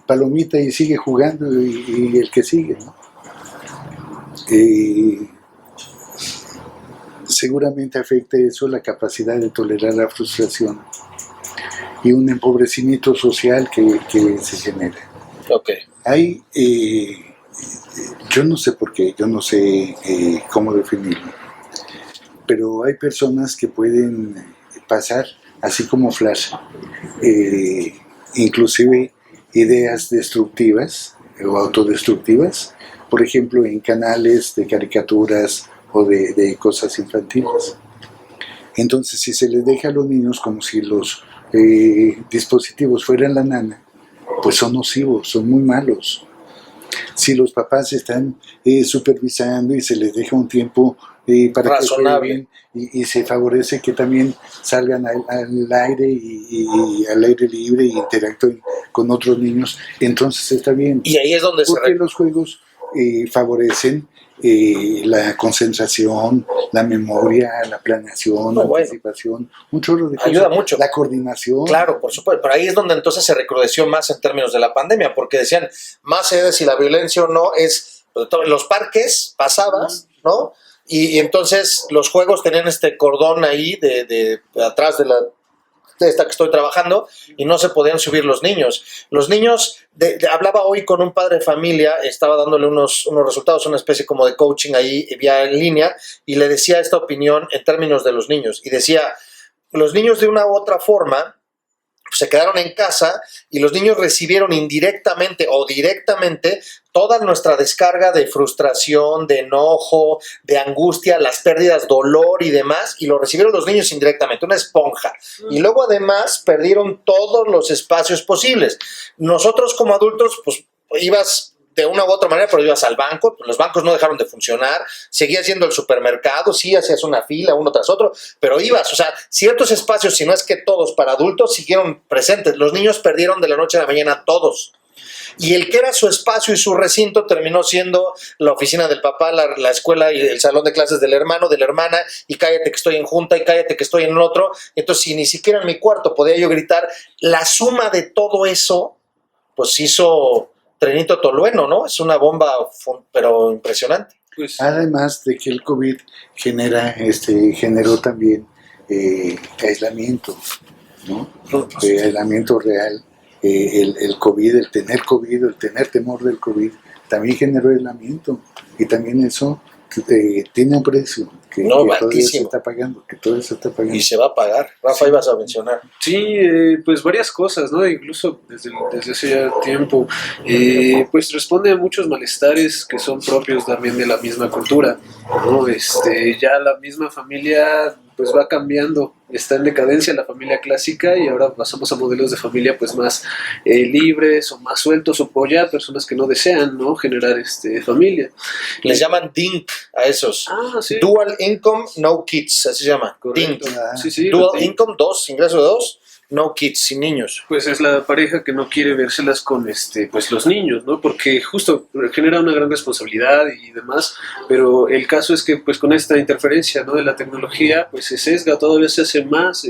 palomita y sigue jugando y el que sigue, ¿no? Seguramente afecta eso la capacidad de tolerar la frustración y un empobrecimiento social que se genera. Ok. Hay, yo no sé por qué, yo no sé cómo definirlo, pero hay personas que pueden pasar así como flash, inclusive ideas destructivas o autodestructivas, por ejemplo en canales de caricaturas o de cosas infantiles. Entonces si se les deja a los niños como si los dispositivos fueran la nana, pues son nocivos, son muy malos. Si los papás están supervisando y se les deja un tiempo para razonable, que jueguen y se favorece que también salgan al aire y al aire libre y interactúen con otros niños, entonces está bien. Y ahí es donde porque los juegos favorecen la concentración, la memoria, la planeación, la anticipación, un chorro de cosas. Ayuda mucho. La coordinación. Claro, por supuesto, pero ahí es donde entonces se recrudeció más en términos de la pandemia, porque decían, más allá de si la violencia o no, es los parques pasabas, ¿no? Y entonces los juegos tenían este cordón ahí de atrás de esta que estoy trabajando y no se podían subir los niños. Los niños, hablaba hoy con un padre de familia, estaba dándole unos resultados, una especie como de coaching ahí vía en línea, y le decía esta opinión en términos de los niños. Y decía, los niños de una u otra forma se quedaron en casa y los niños recibieron indirectamente o directamente toda nuestra descarga de frustración, de enojo, de angustia, las pérdidas, dolor y demás, y lo recibieron los niños indirectamente, una esponja. Y luego además perdieron todos los espacios posibles. Nosotros como adultos, pues ibas de una u otra manera, pero ibas al banco, los bancos no dejaron de funcionar, seguías yendo al supermercado, sí hacías una fila uno tras otro, pero ibas, o sea, ciertos espacios, si no es que todos para adultos, siguieron presentes. Los niños perdieron de la noche a la mañana todos. Y el que era su espacio y su recinto terminó siendo la oficina del papá, la escuela y el salón de clases del hermano, de la hermana, y cállate que estoy en junta, y cállate que estoy en el otro. Entonces, si ni siquiera en mi cuarto podía yo gritar, la suma de todo eso, pues hizo Trenito Tolueno, ¿no? Es una bomba, pero impresionante. Pues, además de que el COVID generó también aislamiento, ¿no? Aislamiento real. El COVID, el tener temor del COVID, también generó aislamiento. Y también eso tiene un precio que todavía se está pagando, Y se va a pagar. Rafa, ibas a mencionar. Sí, pues varias cosas, ¿no? Incluso desde hace ya tiempo, pues responde a muchos malestares que son propios también de la misma cultura, ¿no? Ya la misma familia pues va cambiando, está en decadencia la familia clásica y ahora pasamos a modelos de familia pues más libres o más sueltos o ya personas que no desean, ¿no? Generar familia. Les llaman DINK a esos. Sí. Dual Income, No Kids, así se llama. Correcto. DINK. Sí, Dual Income, ingreso de 2, no kids, sin niños. Pues es la pareja que no quiere vérselas con pues los niños, ¿no? Porque justo genera una gran responsabilidad y demás, pero el caso es que pues con esta interferencia, ¿no?, de la tecnología, pues se sesga, todavía se hace más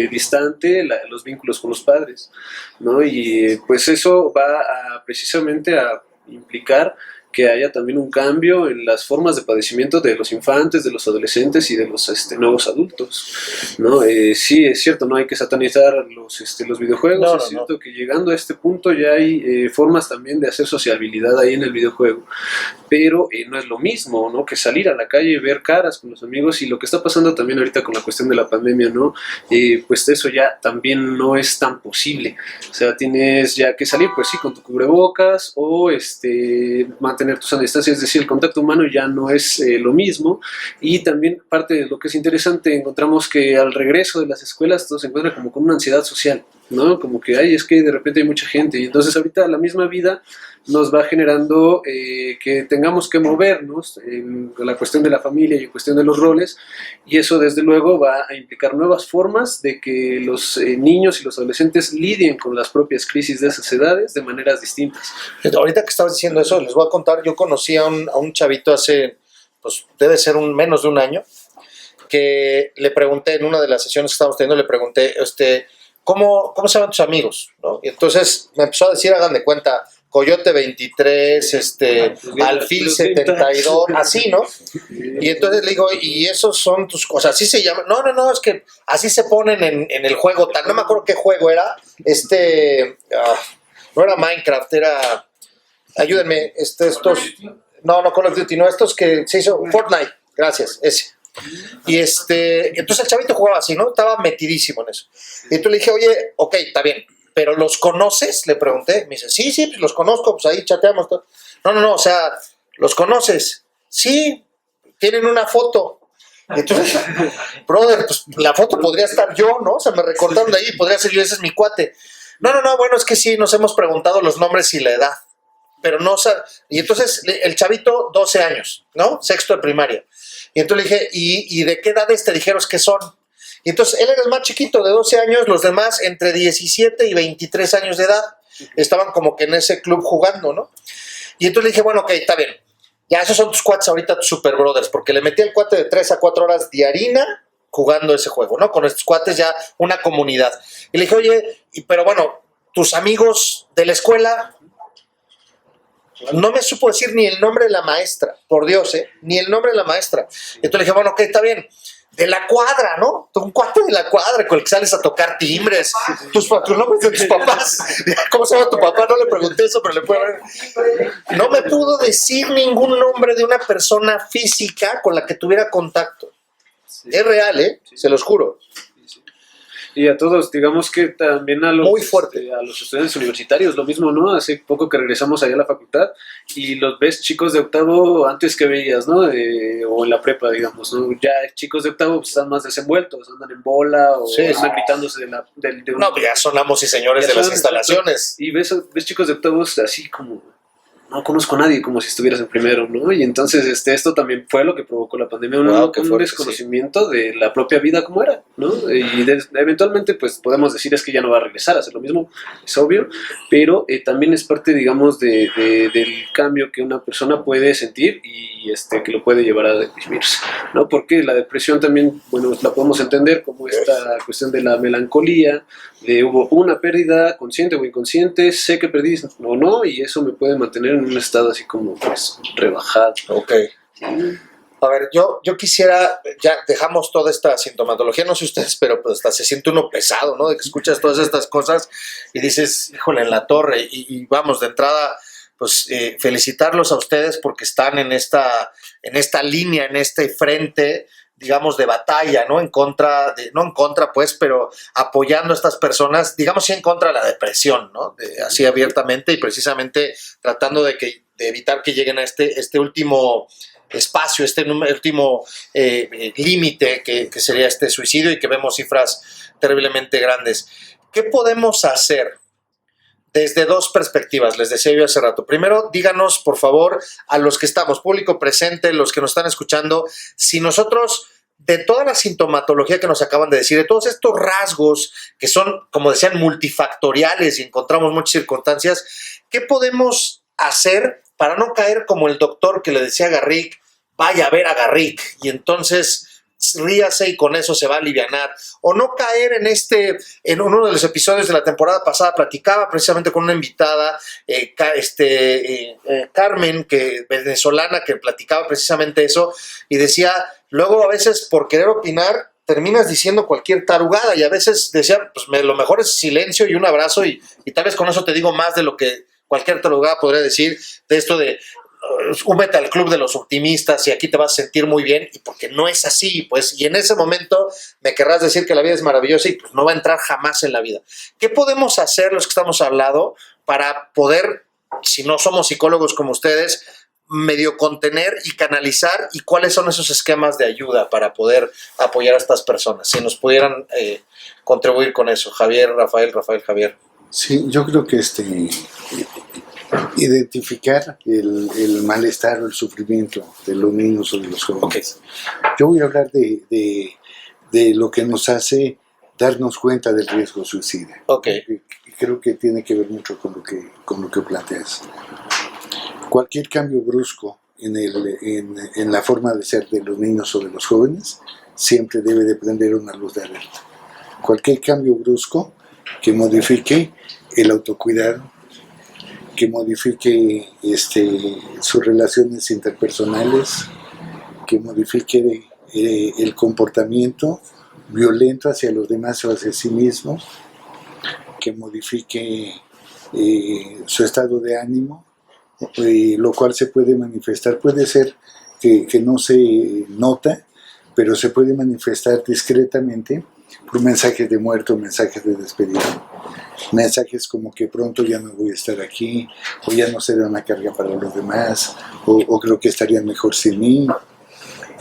distante los vínculos con los padres, ¿no? Y pues eso va precisamente a implicar que haya también un cambio en las formas de padecimiento de los infantes, de los adolescentes y de los nuevos adultos, ¿no? Sí, es cierto, no hay que satanizar los videojuegos, No, es cierto que llegando a este punto ya hay formas también de hacer sociabilidad ahí en el videojuego, pero no es lo mismo, ¿no?, que salir a la calle y ver caras con los amigos, y lo que está pasando también ahorita con la cuestión de la pandemia, ¿no? Pues eso ya también no es tan posible, o sea, tienes ya que salir, pues sí, con tu cubrebocas o mantener tu sana distancia, es decir, el contacto humano ya no es lo mismo. Y también parte de lo que es interesante, encontramos que al regreso de las escuelas todo se encuentra como con una ansiedad social, ¿no? Como que es que de repente hay mucha gente, y entonces ahorita la misma vida nos va generando que tengamos que movernos en la cuestión de la familia y en cuestión de los roles, y eso desde luego va a implicar nuevas formas de que los niños y los adolescentes lidien con las propias crisis de esas edades de maneras distintas. Ahorita que estabas diciendo eso, les voy a contar, yo conocí a un chavito hace, pues debe ser menos de un año, que le pregunté en una de las sesiones que estábamos teniendo, le pregunté, ¿cómo se llaman tus amigos?, ¿no? Y entonces me empezó a decir, hagan de cuenta, Coyote 23, Alfil 72, así, ¿no? Y entonces le digo, ¿y esos son tus cosas? ¿Así se llaman? No, es que así se ponen en el juego tal. No me acuerdo qué juego era. No era Minecraft, era... Ayúdenme, estos... No, Call of Duty, no, estos que se hizo... Fortnite, gracias, ese. Y entonces el chavito jugaba así, ¿no? Estaba metidísimo en eso. Y entonces le dije, oye, ok, está bien, ¿pero los conoces?, le pregunté. Me dice, sí, pues los conozco, pues ahí chateamos todo. No, o sea, ¿los conoces? Sí, tienen una foto. Y entonces, brother, pues la foto podría estar yo, ¿no? O sea, me recortaron de ahí, podría ser yo, ese es mi cuate. No, bueno, es que sí, nos hemos preguntado los nombres y la edad. Pero no, o sea, y entonces el chavito, 12 años, ¿no? Sexto de primaria. Y entonces le dije, ¿y de qué edades te dijeron que son? Y entonces él era el más chiquito, de 12 años, los demás entre 17 y 23 años de edad. Estaban como que en ese club jugando, ¿no? Y entonces le dije, bueno, ok, está bien. Ya esos son tus cuates ahorita, tus super brothers, porque le metí al cuate de 3 a 4 horas diarina jugando ese juego, ¿no? Con estos cuates ya una comunidad. Y le dije, oye, pero bueno, tus amigos de la escuela... No me supo decir ni el nombre de la maestra, por Dios, ni el nombre de la maestra. Entonces le dije, bueno, ok, está bien. De la cuadra, ¿no? Un cuate de la cuadra con el que sales a tocar timbres. Tus nombres de tus papás. ¿Cómo se llama tu papá? No le pregunté eso, pero le puedo ver. No me pudo decir ningún nombre de una persona física con la que tuviera contacto. Sí. Es real, se los juro. Y a todos, digamos que también a los, muy fuerte. A los estudiantes universitarios, lo mismo, ¿no? Hace poco que regresamos allá a la facultad y los ves chicos de octavo antes que veías, ¿no? O en la prepa, digamos, ¿no? Ya chicos de octavo pues, están más desenvueltos, andan en bola o andan gritándose de No, pues ya son amos y señores de las instalaciones. Y ves chicos de octavos así como... No conozco a nadie, como si estuvieras en primero, ¿no? Y entonces esto también fue lo que provocó la pandemia, un desconocimiento de la propia vida como era, ¿no? Y eventualmente, pues, podemos decir es que ya no va a regresar a hacer lo mismo, es obvio, pero también es parte, digamos, del cambio que una persona puede sentir y que lo puede llevar a deprimirse, ¿no? Porque la depresión también, bueno, la podemos entender como esta cuestión de la melancolía, hubo una pérdida consciente o inconsciente, sé que perdí o no, y eso me puede mantener en un estado así como pues rebajado. Ok. A ver, yo quisiera, ya dejamos toda esta sintomatología, no sé ustedes, pero pues hasta se siente uno pesado, ¿no? De que escuchas todas estas cosas y dices, híjole, en la torre, y vamos, de entrada, pues felicitarlos a ustedes porque están en esta línea, en este frente, digamos, de batalla, ¿no? No en contra, pues, pero apoyando a estas personas, digamos, sí en contra de la depresión, ¿no? Así abiertamente y precisamente tratando de evitar que lleguen a este último espacio, último límite que sería este suicidio y que vemos cifras terriblemente grandes. ¿Qué podemos hacer? Desde dos perspectivas, les decía yo hace rato. Primero, díganos, por favor, a los que estamos, público presente, los que nos están escuchando, si nosotros de toda la sintomatología que nos acaban de decir, de todos estos rasgos que son, como decían, multifactoriales y encontramos muchas circunstancias, ¿qué podemos hacer para no caer como el doctor que le decía a Garrick, vaya a ver a Garrick, y entonces ríase y con eso se va a alivianar? O no caer en uno de los episodios de la temporada pasada, platicaba precisamente con una invitada, Carmen, venezolana, que platicaba precisamente eso, y decía, luego a veces por querer opinar, terminas diciendo cualquier tarugada, y a veces decía, pues lo mejor es silencio y un abrazo, y tal vez con eso te digo más de lo que cualquier tarugada podría decir, de esto de únete al club de los optimistas y aquí te vas a sentir muy bien, y porque no es así, pues, y en ese momento me querrás decir que la vida es maravillosa y pues no va a entrar jamás en la vida. ¿Qué podemos hacer los que estamos hablando para poder, si no somos psicólogos como ustedes, medio contener y canalizar, y cuáles son esos esquemas de ayuda para poder apoyar a estas personas? Si nos pudieran contribuir con eso, Javier, Rafael, Javier. Sí, yo creo que identificar el malestar o el sufrimiento de los niños o de los jóvenes. Okay. Yo voy a hablar de lo que nos hace darnos cuenta del riesgo suicida. Okay. Y creo que tiene que ver mucho con lo que planteas. Cualquier cambio brusco en la forma de ser de los niños o de los jóvenes siempre debe de prender una luz de alerta. Cualquier cambio brusco que modifique el autocuidado, que modifique sus relaciones interpersonales, que modifique el comportamiento violento hacia los demás o hacia sí mismo, que modifique su estado de ánimo, lo cual se puede manifestar, puede ser que no se nota, pero se puede manifestar discretamente por mensajes de muerte o mensajes de despedida. Mensajes como que pronto ya no voy a estar aquí, o ya no seré una carga para los demás, o creo que estarían mejor sin mí.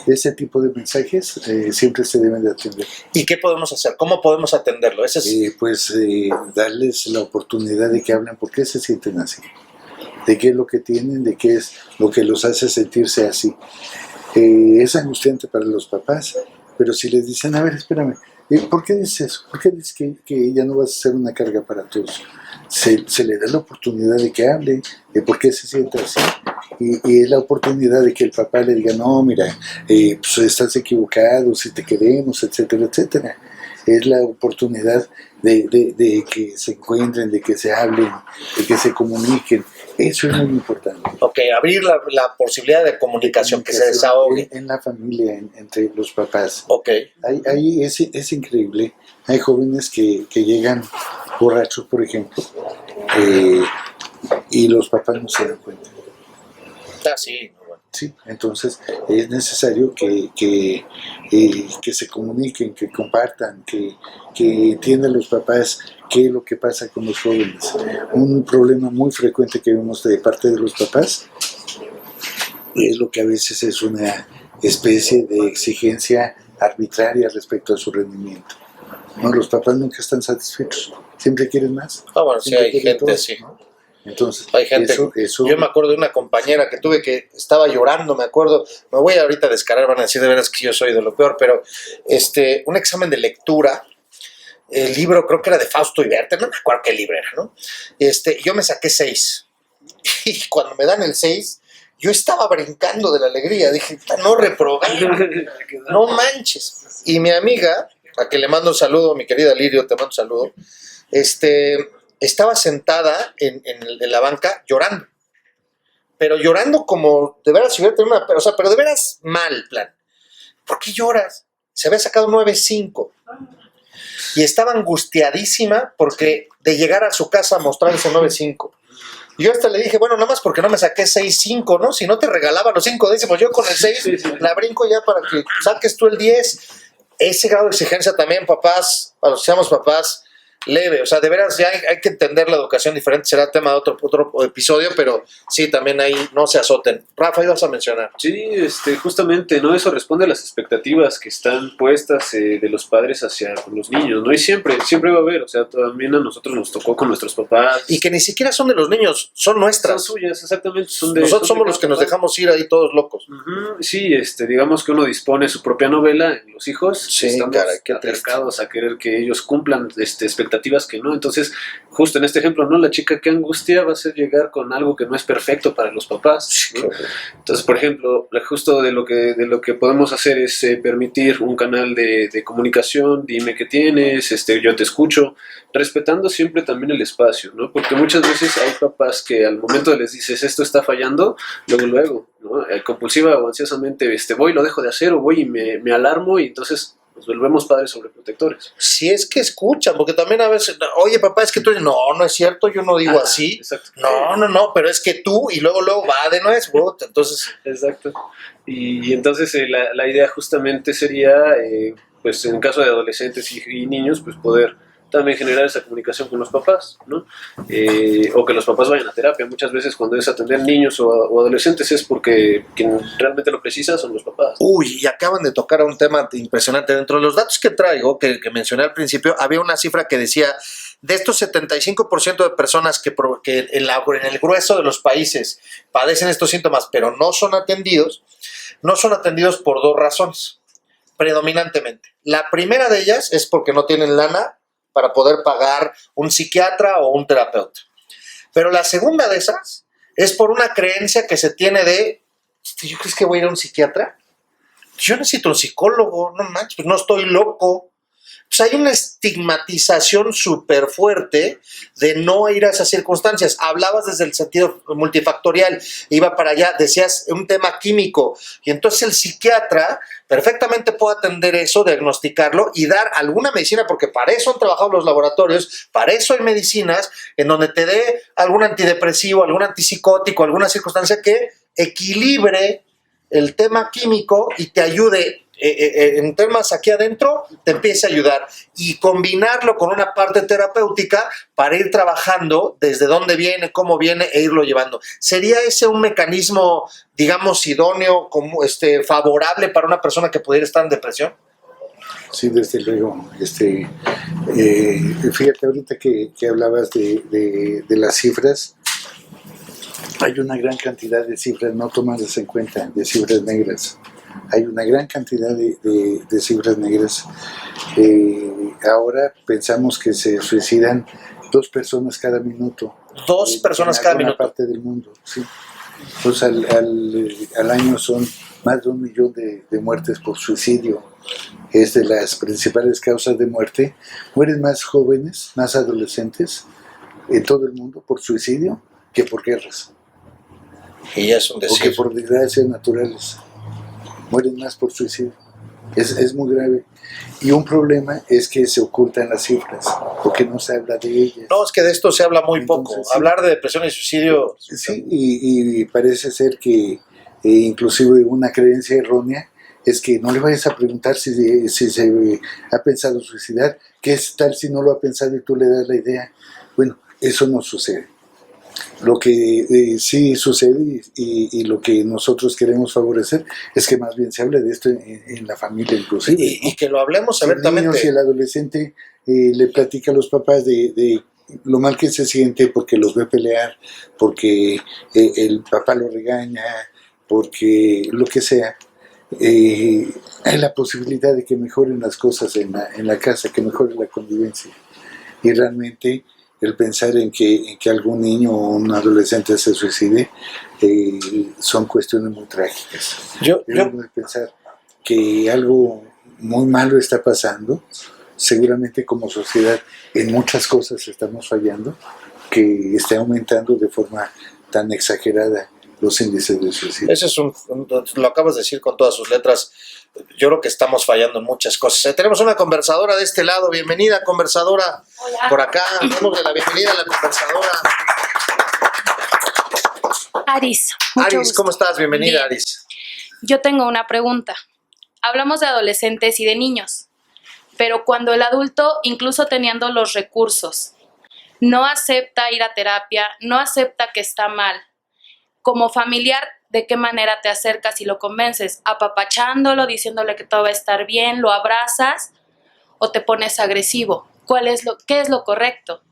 Ese tipo de mensajes siempre se deben de atender. ¿Y qué podemos hacer? ¿Cómo podemos atenderlo? Darles la oportunidad de que hablen por qué se sienten así, de qué es lo que tienen, de qué es lo que los hace sentirse así. Es angustiante para los papás, pero si les dicen, a ver, espérame, ¿por qué dices eso? ¿Por qué dices que ya no vas a ser una carga para todos? Se le da la oportunidad de que hable, de por qué se siente así, y es la oportunidad de que el papá le diga, no, mira, pues estás equivocado, si te queremos, etcétera, etcétera. Es la oportunidad de que se encuentren, de que se hablen, de que se comuniquen. Eso es muy importante. Ok, abrir la posibilidad de comunicación, que se desahogue. En la familia, entre los papás. Ok. Ahí es increíble. Hay jóvenes que llegan borrachos, por ejemplo, y los papás no se dan cuenta. Ah, sí. Sí, entonces es necesario que se comuniquen, que compartan, que entiendan los papás qué es lo que pasa con los jóvenes. Un problema muy frecuente que vemos de parte de los papás es lo que a veces es una especie de exigencia arbitraria respecto a su rendimiento. No, los papás nunca están satisfechos, siempre quieren más. Ah, bueno, sí, hay gente así. ¿No? Entonces, hay gente, eso... Yo me acuerdo de una compañera que tuve que estaba llorando, me acuerdo, me voy ahorita a descargar, van a decir de veras que yo soy de lo peor, pero un examen de lectura, el libro creo que era de Fausto y Werther, no me acuerdo qué libro era, ¿no? Yo me saqué 6, y cuando me dan el 6, yo estaba brincando de la alegría, dije, no reprobé, no manches. Y mi amiga, a que le mando un saludo, mi querida Lirio, te mando un saludo, estaba sentada en la banca llorando. Pero llorando como de veras si hubiera tenido una... O sea, pero de veras mal, plan. ¿Por qué lloras? Se había sacado 9.5. Y estaba angustiadísima porque de llegar a su casa a mostrar ese 9.5. Y yo hasta le dije, bueno, nada más porque no me saqué 6.5, ¿no? Si no te regalaba los 5 décimos, yo con el 6 la brinco ya para que saques tú el 10. Ese grado de exigencia también, papás, para los que seamos papás, leve. O sea, de veras ya hay que entender la educación diferente. Será tema de otro episodio, pero sí, también ahí no se azoten. Rafa, ibas a mencionar. Sí, justamente, ¿no? Eso responde a las expectativas que están puestas de los padres hacia con los niños, ¿no? Y siempre va a haber, o sea, también a nosotros nos tocó con nuestros papás. Y que ni siquiera son de los niños, son nuestras. Son suyas, exactamente. Nosotros somos los que nos dejamos ir ahí todos locos. Sí, digamos que uno dispone su propia novela en los hijos. Sí, estamos caray, qué triste. acercados a querer que ellos cumplan expectativas que no. Entonces, justo en este ejemplo, ¿no? La chica que angustia va a hacer llegar con algo que no es perfecto para los papás, ¿no? Entonces, por ejemplo, justo de lo que podemos hacer es permitir un canal de comunicación, dime qué tienes, yo te escucho, respetando siempre también el espacio, ¿no? Porque muchas veces hay papás que al momento de les dices esto está fallando, luego, ¿no? Compulsiva o ansiosamente voy, lo dejo de hacer, o voy y me alarmo, y entonces nos volvemos padres sobreprotectores. Si es que escuchan, porque también a veces, oye papá, es que tú dices, no es cierto, yo no digo así. Exacto. No, pero es que tú, y luego va de nuez, entonces. Exacto. Y entonces la idea justamente sería, pues en caso de adolescentes y niños, pues poder también generar esa comunicación con los papás, ¿no? O que los papás vayan a terapia. Muchas veces cuando es atender niños o adolescentes es porque quien realmente lo precisa son los papás. Uy, y acaban de tocar un tema impresionante. Dentro de los datos que traigo, que mencioné al principio, había una cifra que decía, de estos 75% de personas que en el grueso de los países padecen estos síntomas, pero no son atendidos por dos razones, predominantemente. La primera de ellas es porque no tienen lana para poder pagar un psiquiatra o un terapeuta. Pero la segunda de esas es por una creencia que se tiene de, ¿yo crees que voy a ir a un psiquiatra? Yo necesito un psicólogo, no manches, pues no estoy loco. Pues hay una estigmatización súper fuerte de no ir a esas circunstancias. Hablabas desde el sentido multifactorial, iba para allá, decías un tema químico, y entonces el psiquiatra perfectamente puede atender eso, diagnosticarlo y dar alguna medicina, porque para eso han trabajado los laboratorios, para eso hay medicinas en donde te dé algún antidepresivo, algún antipsicótico, alguna circunstancia que equilibre el tema químico y te ayude en temas aquí adentro, te empiece a ayudar, y combinarlo con una parte terapéutica para ir trabajando desde dónde viene, cómo viene, e irlo llevando. ¿Sería ese un mecanismo, digamos, idóneo, como favorable para una persona que pudiera estar en depresión? Sí, desde luego. Fíjate, ahorita que hablabas de las cifras, hay una gran cantidad de cifras no tomadas en cuenta, de cifras negras. Hay una gran cantidad de cifras negras. Ahora pensamos que se suicidan 2 personas cada minuto. 2 personas cada minuto. En alguna parte del mundo, sí. Pues al año son más de 1 millón de muertes por suicidio. Es de las principales causas de muerte. Mueren más jóvenes, más adolescentes en todo el mundo por suicidio que por guerras. Y ya es un decir. O que por desgracias naturales. Mueren más por suicidio. Es muy grave. Y un problema es que se ocultan las cifras, porque no se habla de ellas. No, es que de esto se habla muy poco. Sí. Hablar de depresión y suicidio. Sí, y parece ser que inclusive una creencia errónea es que no le vayas a preguntar si se ha pensado suicidar, ¿qué es tal si no lo ha pensado y tú le das la idea? Bueno, eso no sucede. Lo que sí sucede y lo que nosotros queremos favorecer es que más bien se hable de esto en la familia inclusive. Y que lo hablemos abiertamente. El niño, si el adolescente le platica a los papás de lo mal que se siente porque los ve pelear, porque el papá lo regaña, porque lo que sea, hay la posibilidad de que mejoren las cosas en la casa, que mejore la convivencia. Y realmente el pensar en que algún niño o un adolescente se suicide son cuestiones muy trágicas. Yo pensar que algo muy malo está pasando, seguramente como sociedad en muchas cosas estamos fallando, que está aumentando de forma tan exagerada los índices de suicidio. Ese es lo acabas de decir con todas sus letras. Yo creo que estamos fallando en muchas cosas. Tenemos una conversadora de este lado. Bienvenida, conversadora. Hola. Por acá, démosle la bienvenida a la conversadora. Aris. Mucho Aris, gusto. ¿cómo estás? Bienvenida, Bien. Aris. Yo tengo una pregunta. Hablamos de adolescentes y de niños, Pero cuando el adulto, incluso teniendo los recursos, no acepta ir a terapia, no acepta que está mal, como familiar, ¿de qué manera te acercas y lo convences? ¿Apapachándolo, diciéndole que todo va a estar bien, lo abrazas o te pones agresivo? ¿Qué es lo correcto?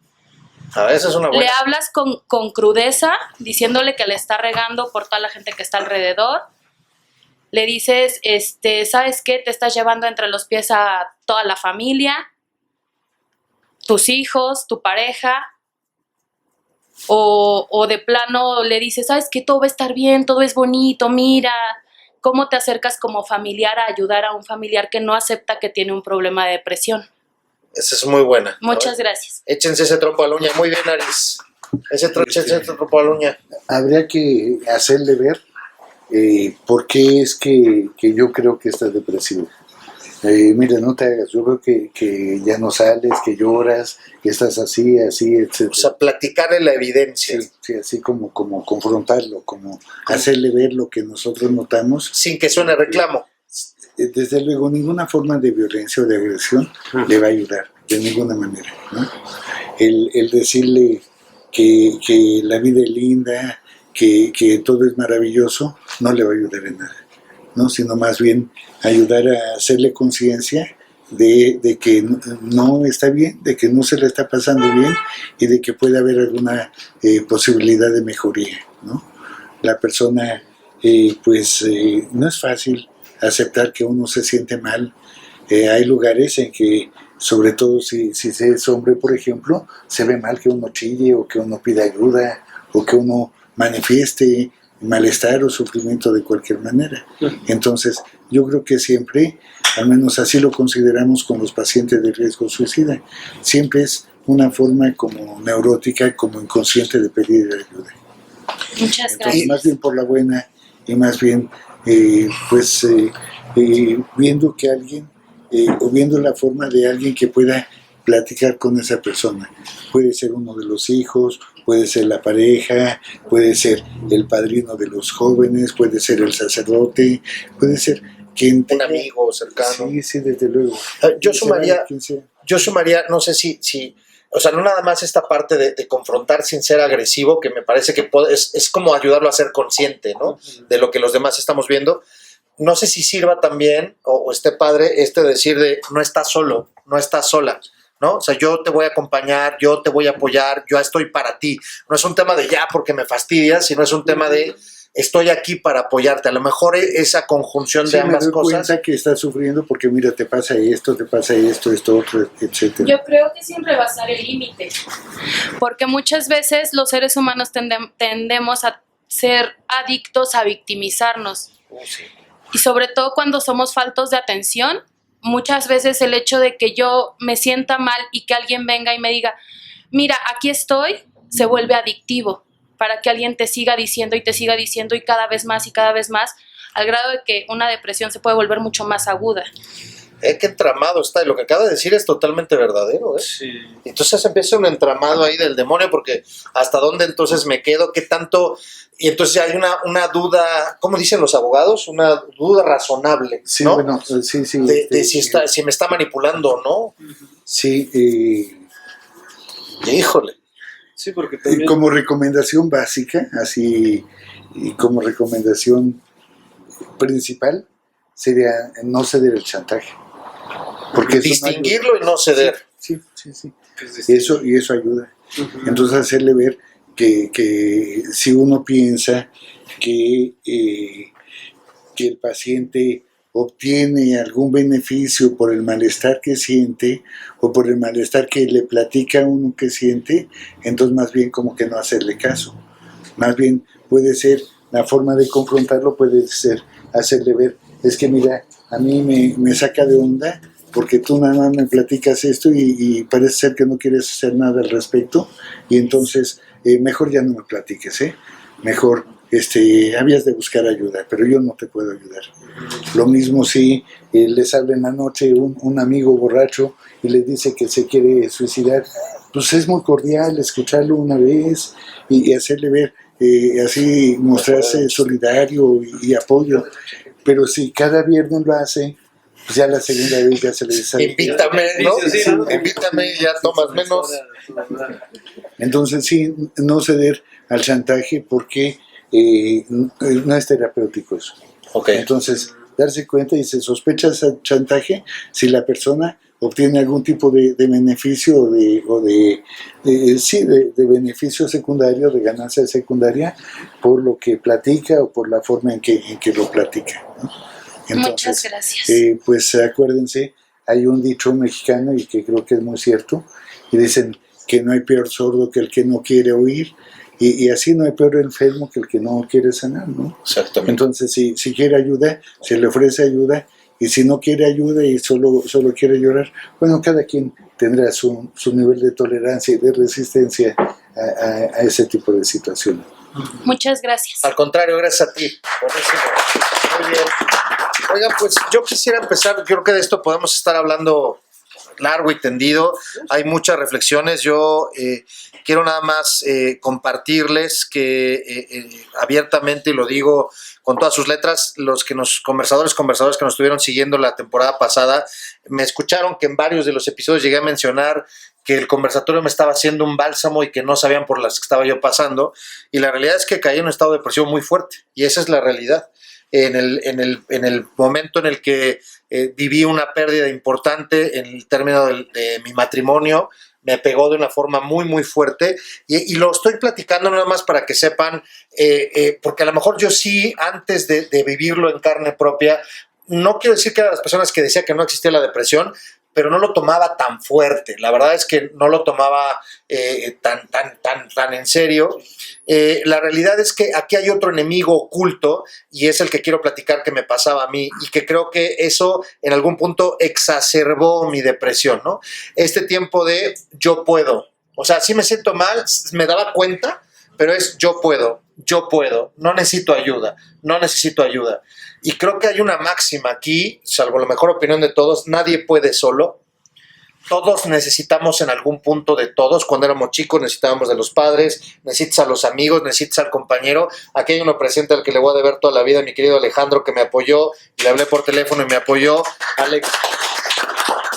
A veces es una buena. Le hablas con crudeza, diciéndole que le está regando por toda la gente que está alrededor. Le dices, ¿sabes qué? Te estás llevando entre los pies a toda la familia, tus hijos, tu pareja. O de plano le dices, ¿sabes qué? Todo va a estar bien, todo es bonito, mira. ¿Cómo te acercas como familiar a ayudar a un familiar que no acepta que tiene un problema de depresión? Esa es muy buena. Muchas gracias. Échense ese trompo a la uña. Muy bien, Aris. Échense ese trompo a la uña. Habría que hacerle ver por qué es que yo creo que estás depresivo. Mira, no te hagas, yo creo que ya no sales, que lloras, que estás así, etc. O sea, platicarle la evidencia. Sí, así como confrontarlo, como hacerle ver lo que nosotros notamos. Sin que suene reclamo. Desde luego, ninguna forma de violencia o de agresión le va a ayudar, de ninguna manera, ¿no? El decirle que la vida es linda, que todo es maravilloso, no le va a ayudar en nada, ¿no? Sino más bien ayudar a hacerle conciencia de que no está bien, de que no se le está pasando bien y de que puede haber alguna posibilidad de mejoría, ¿no? La persona, no es fácil aceptar que uno se siente mal. Hay lugares en que, sobre todo si se es hombre, por ejemplo, se ve mal que uno chille o que uno pida ayuda o que uno manifieste malestar o sufrimiento de cualquier manera. Entonces, yo creo que siempre, al menos así lo consideramos con los pacientes de riesgo suicida, siempre es una forma como neurótica, como inconsciente de pedir ayuda. Muchas Entonces, gracias. más bien por la buena y más bien viendo que alguien o viendo la forma de alguien que pueda platicar con esa persona. Puede ser uno de los hijos, puede ser la pareja, puede ser el padrino de los jóvenes, puede ser el sacerdote, puede ser quien tenga, un amigo cercano. Sí, desde luego. Yo sumaría, no sé si o sea, no nada más esta parte de confrontar sin ser agresivo, que me parece que es como ayudarlo a ser consciente, ¿no? De lo que los demás estamos viendo. No sé si sirva también, o esté padre, decir de no estás solo, no estás sola, ¿no? O sea, yo te voy a acompañar, yo te voy a apoyar, yo estoy para ti. No es un tema de ya porque me fastidias, sino es un tema de estoy aquí para apoyarte. A lo mejor esa conjunción de ambas cosas. Cuenta que estás sufriendo porque mira, te pasa esto, esto otro, etc. Yo creo que siempre basar el límite, porque muchas veces los seres humanos tendemos a ser adictos a victimizarnos. Sí. Y sobre todo cuando somos faltos de atención, muchas veces el hecho de que yo me sienta mal y que alguien venga y me diga, mira, aquí estoy, se vuelve adictivo, para que alguien te siga diciendo y cada vez más, al grado de que una depresión se puede volver mucho más aguda. Qué entramado está, y lo que acaba de decir es totalmente verdadero, ¿eh? Sí. Entonces empieza un entramado ahí del demonio, porque hasta dónde entonces me quedo, qué tanto, y entonces hay una duda, ¿cómo dicen los abogados? Una duda razonable, Sí, ¿no? bueno, sí. De si me está manipulando o no. Sí, Híjole. Sí, porque también... como recomendación básica, así, y como recomendación principal, sería no ceder el chantaje. Porque distinguirlo y no ceder. Sí. Y eso ayuda. Entonces hacerle ver que si uno piensa que el paciente obtiene algún beneficio por el malestar que siente o por el malestar que le platica a uno que siente, entonces más bien como que no hacerle caso. Más bien puede ser, la forma de confrontarlo puede ser hacerle ver, es que mira, a mí me saca de onda porque tú nada más me platicas esto y parece ser que no quieres hacer nada al respecto, y entonces mejor ya no me platiques, mejor habías de buscar ayuda, pero yo no te puedo ayudar. Lo mismo si les habla en la noche un amigo borracho y les dice que se quiere suicidar, pues es muy cordial escucharlo una vez y hacerle ver, así mostrarse solidario y apoyo. Pero si cada viernes lo hace, pues ya la segunda vez ya se le dice. Invítame, ¿no? Sí, sí, ¿no? Invítame, ya tomas menos. Entonces sí, no ceder al chantaje porque no es terapéutico eso. Ok. Entonces, darse cuenta y se sospecha ese chantaje si la persona obtiene algún tipo de beneficio de beneficio secundario, de ganancia secundaria, por lo que platica o por la forma en que lo platica, ¿no? Entonces, Muchas gracias. Pues acuérdense, hay un dicho mexicano y que creo que es muy cierto, y dicen que no hay peor sordo que el que no quiere oír, y así no hay peor enfermo que el que no quiere sanar, ¿no? Exactamente. Entonces, si quiere ayuda, se le ofrece ayuda, y si no quiere ayuda y solo quiere llorar, bueno, cada quien tendrá su nivel de tolerancia y de resistencia a ese tipo de situaciones. Muchas gracias. Al contrario, gracias a ti. Buenísimo. Muy bien. Oigan, pues yo quisiera empezar, yo creo que de esto podemos estar hablando largo y tendido, hay muchas reflexiones, yo quiero nada más compartirles que abiertamente, y lo digo con todas sus letras, los que conversadores que nos estuvieron siguiendo la temporada pasada, me escucharon que en varios de los episodios llegué a mencionar que el conversatorio me estaba haciendo un bálsamo y que no sabían por las que estaba yo pasando, y la realidad es que caí en un estado de depresión muy fuerte, y esa es la realidad. En el momento en el que viví una pérdida importante en el término de mi matrimonio, me pegó de una forma muy, muy fuerte, y lo estoy platicando nada más para que sepan, porque a lo mejor yo sí, antes de vivirlo en carne propia, no quiero decir que era de las personas que decía que no existía la depresión, pero no lo tomaba tan fuerte. La verdad es que no lo tomaba tan en serio. La realidad es que aquí hay otro enemigo oculto, y es el que quiero platicar que me pasaba a mí, y que creo que eso en algún punto exacerbó mi depresión, ¿no? Este tiempo de yo puedo. O sea, sí me siento mal, me daba cuenta, pero es yo puedo, no necesito ayuda. Y creo que hay una máxima aquí, salvo la mejor opinión de todos, nadie puede solo. Todos necesitamos en algún punto de todos. Cuando éramos chicos necesitábamos de los padres, necesitas a los amigos, necesitas al compañero. Aquí hay uno presente al que le voy a deber toda la vida, mi querido Alejandro, que me apoyó, y le hablé por teléfono y me apoyó. Alex,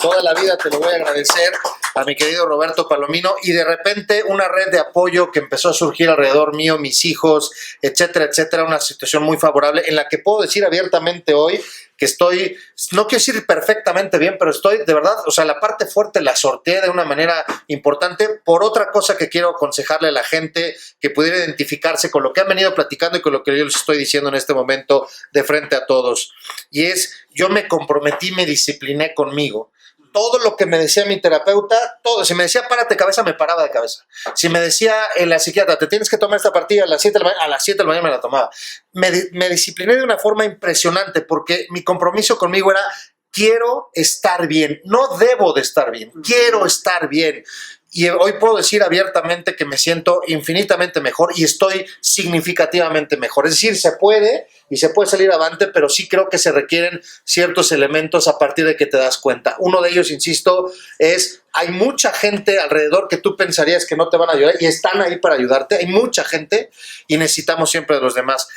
toda la vida te lo voy a agradecer. A mi querido Roberto Palomino, y de repente una red de apoyo que empezó a surgir alrededor mío, mis hijos, etcétera, etcétera, una situación muy favorable en la que puedo decir abiertamente hoy que estoy, no quiero decir perfectamente bien, pero estoy de verdad, o sea, la parte fuerte la sorteé de una manera importante. Por otra cosa que quiero aconsejarle a la gente que pudiera identificarse con lo que han venido platicando y con lo que yo les estoy diciendo en este momento de frente a todos, y es, yo me comprometí, me discipliné conmigo. Todo lo que me decía mi terapeuta, todo, si me decía párate cabeza, me paraba de cabeza. Si me decía la psiquiatra, te tienes que tomar esta pastilla a las 7 de la mañana, a las 7 de la mañana me la tomaba. Me discipliné de una forma impresionante, porque mi compromiso conmigo era, quiero estar bien, no debo de estar bien, quiero estar bien. Y hoy puedo decir abiertamente que me siento infinitamente mejor y estoy significativamente mejor. Es decir, se puede y se puede salir avante, pero sí creo que se requieren ciertos elementos a partir de que te das cuenta. Uno de ellos, insisto, es hay mucha gente alrededor que tú pensarías que no te van a ayudar y están ahí para ayudarte. Hay mucha gente y necesitamos siempre de los demás.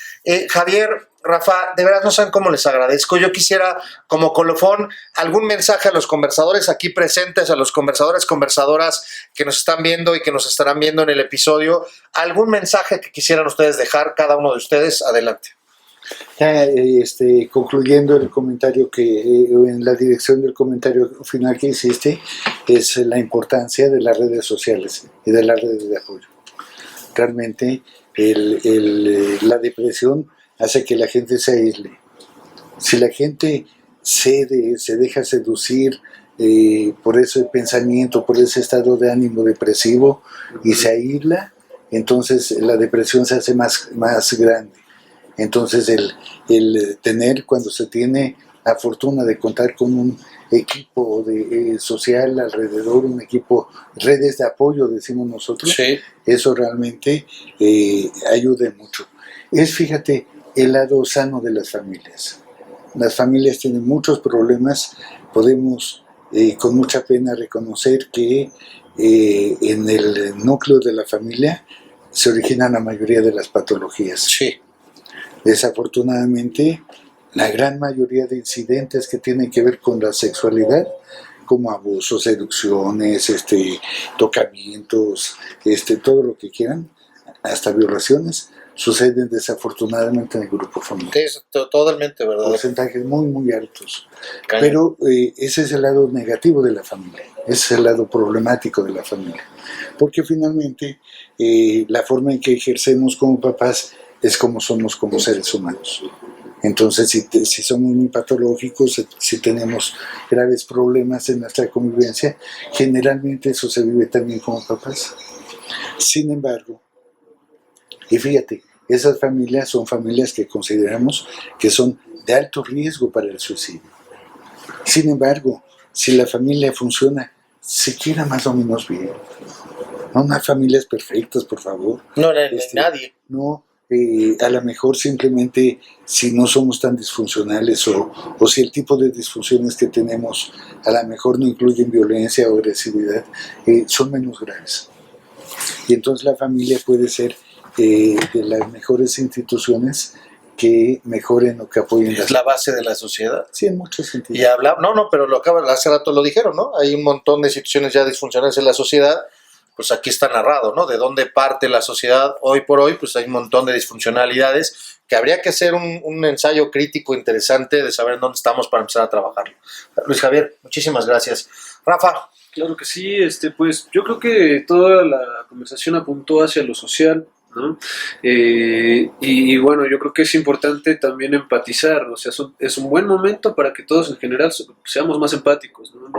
Javier, Rafa, de verdad no saben cómo les agradezco. Yo quisiera, como colofón, algún mensaje a los conversadores aquí presentes, a los conversadores, conversadoras que nos están viendo y que nos estarán viendo en el episodio. Algún mensaje que quisieran ustedes dejar, cada uno de ustedes, adelante. Ya, concluyendo el comentario en la dirección del comentario final que hiciste, es la importancia de las redes sociales y de las redes de apoyo. Realmente la depresión hace que la gente se aísle. Si la gente cede, se deja seducir por ese pensamiento, por ese estado de ánimo depresivo y se aísla, entonces la depresión se hace más grande. Entonces el tener, cuando se tiene la fortuna de contar con un equipo social alrededor, un equipo, redes de apoyo, decimos nosotros, sí. Eso realmente ayuda mucho. Fíjate, el lado sano de las familias. Las familias tienen muchos problemas, podemos con mucha pena reconocer que en el núcleo de la familia se originan la mayoría de las patologías. Sí. Desafortunadamente, La gran mayoría de incidentes que tienen que ver con la sexualidad, como abusos, seducciones, tocamientos, todo lo que quieran, hasta violaciones, suceden desafortunadamente en el grupo familiar. Es totalmente verdad. Porcentajes muy, muy altos. Pero ese es el lado negativo de la familia, ese es el lado problemático de la familia. Porque finalmente la forma en que ejercemos como papás es como somos como seres humanos. Entonces, si somos muy patológicos, si tenemos graves problemas en nuestra convivencia, generalmente eso se vive también como papás. Sin embargo, y fíjate, esas familias son familias que consideramos que son de alto riesgo para el suicidio. Sin embargo, si la familia funciona siquiera más o menos bien, no unas familias perfectas, por favor. No, nadie. No, a lo mejor simplemente si no somos tan disfuncionales o si el tipo de disfunciones que tenemos a lo mejor no incluyen violencia o agresividad, son menos graves. Y entonces la familia puede ser de las mejores instituciones que mejoren o que apoyen. Es la base de la sociedad. Sí, en muchos sentidos. Y pero hace rato lo dijeron, ¿no? Hay un montón de instituciones ya disfuncionales en la sociedad, pues aquí está narrado, ¿no? De dónde parte la sociedad hoy por hoy, pues hay un montón de disfuncionalidades que habría que hacer un ensayo crítico interesante de saber en dónde estamos para empezar a trabajarlo. Luis Javier, muchísimas gracias. Rafa. Claro que sí, pues yo creo que toda la conversación apuntó hacia lo social, ¿no? Y bueno, yo creo que es importante también empatizar, o sea, es un buen momento para que todos en general seamos más empáticos, ¿no?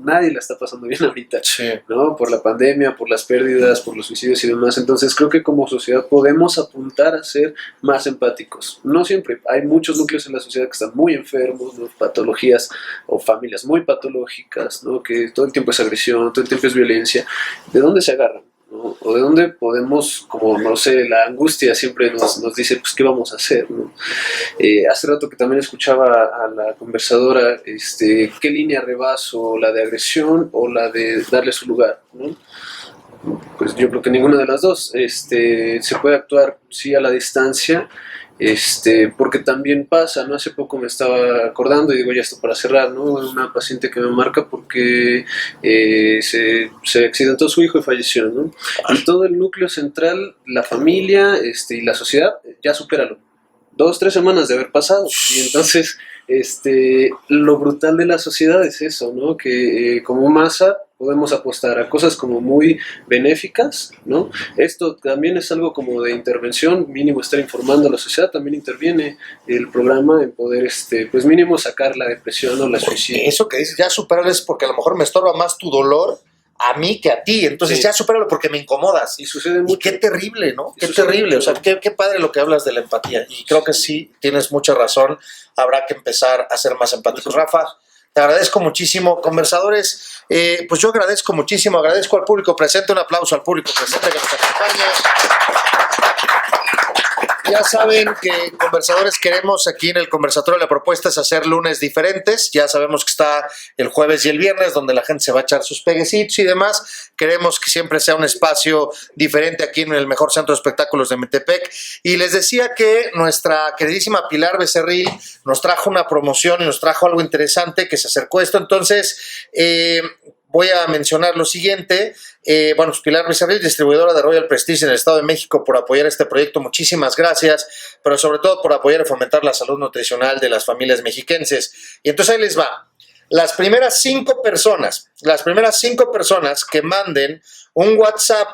Nadie la está pasando bien ahorita, sí, ¿no? Por la pandemia, por las pérdidas, por los suicidios y demás. Entonces creo que como sociedad podemos apuntar a ser más empáticos. No siempre, hay muchos núcleos en la sociedad que están muy enfermos, ¿no? Patologías o familias muy patológicas, ¿no? Que todo el tiempo es agresión, todo el tiempo es violencia. ¿De dónde se agarran? ¿No? O de dónde podemos, como no sé, la angustia siempre nos dice, pues, ¿qué vamos a hacer? ¿No? Hace rato que también escuchaba a la conversadora, ¿qué línea rebaso? ¿La de agresión o la de darle su lugar? ¿No? Pues yo creo que ninguna de las dos. Se puede actuar, sí, a la distancia, porque también pasa, ¿no? Hace poco me estaba acordando, y digo ya esto para cerrar, ¿no? Una paciente que me marca porque se accidentó su hijo y falleció, ¿no? Y todo el núcleo central, la familia y la sociedad, ya supéralo. 2-3 semanas de haber pasado. Y entonces, lo brutal de la sociedad es eso, ¿no? Que como masa podemos apostar a cosas como muy benéficas, ¿no? Esto también es algo como de intervención, mínimo estar informando a la sociedad, también interviene el programa en poder, pues mínimo sacar la depresión o la suicidio. Eso que dices, ya superarlo es porque a lo mejor me estorba más tu dolor a mí que a ti, entonces sí, ya supéralo porque me incomodas. Y sucede mucho. Y qué terrible, ¿no? Qué terrible, mucho. O sea, qué padre lo que hablas de la empatía. Y creo que sí, tienes mucha razón, habrá que empezar a ser más empáticos. Rafa, te agradezco muchísimo. Conversadores, pues yo agradezco muchísimo, agradezco al público presente, un aplauso al público presente que nos acompaña. Ya saben que Conversadores queremos aquí en el conversatorio, la propuesta es hacer lunes diferentes. Ya sabemos que está el jueves y el viernes donde la gente se va a echar sus peguecitos y demás. Queremos que siempre sea un espacio diferente aquí en el mejor centro de espectáculos de Metepec. Y les decía que nuestra queridísima Pilar Becerril nos trajo una promoción y nos trajo algo interesante que se acercó a esto. Entonces, voy a mencionar lo siguiente. Pues Pilar Becerril, distribuidora de Royal Prestige en el Estado de México, por apoyar este proyecto. Muchísimas gracias, pero sobre todo por apoyar y fomentar la salud nutricional de las familias mexiquenses. Y entonces ahí les va. Las primeras 5 personas que manden un WhatsApp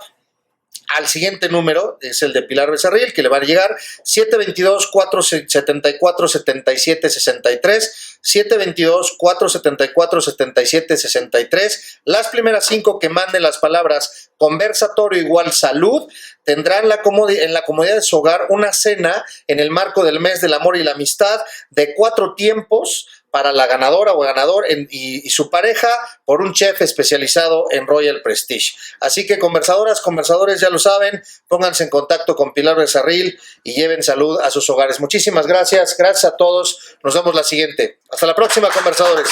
al siguiente número, es el de Pilar Becerril, que le va a llegar 722-474-7763, 722-474-7763. Las primeras 5 que manden las palabras conversatorio igual salud tendrán en la comodidad de su hogar una cena en el marco del mes del amor y la amistad de 4 tiempos para la ganadora o ganador y su pareja por un chef especializado en Royal Prestige. Así que conversadores ya lo saben, pónganse en contacto con Pilar Becerril y lleven salud a sus hogares. Muchísimas gracias a todos, nos vemos la siguiente. Hasta la próxima, conversadores.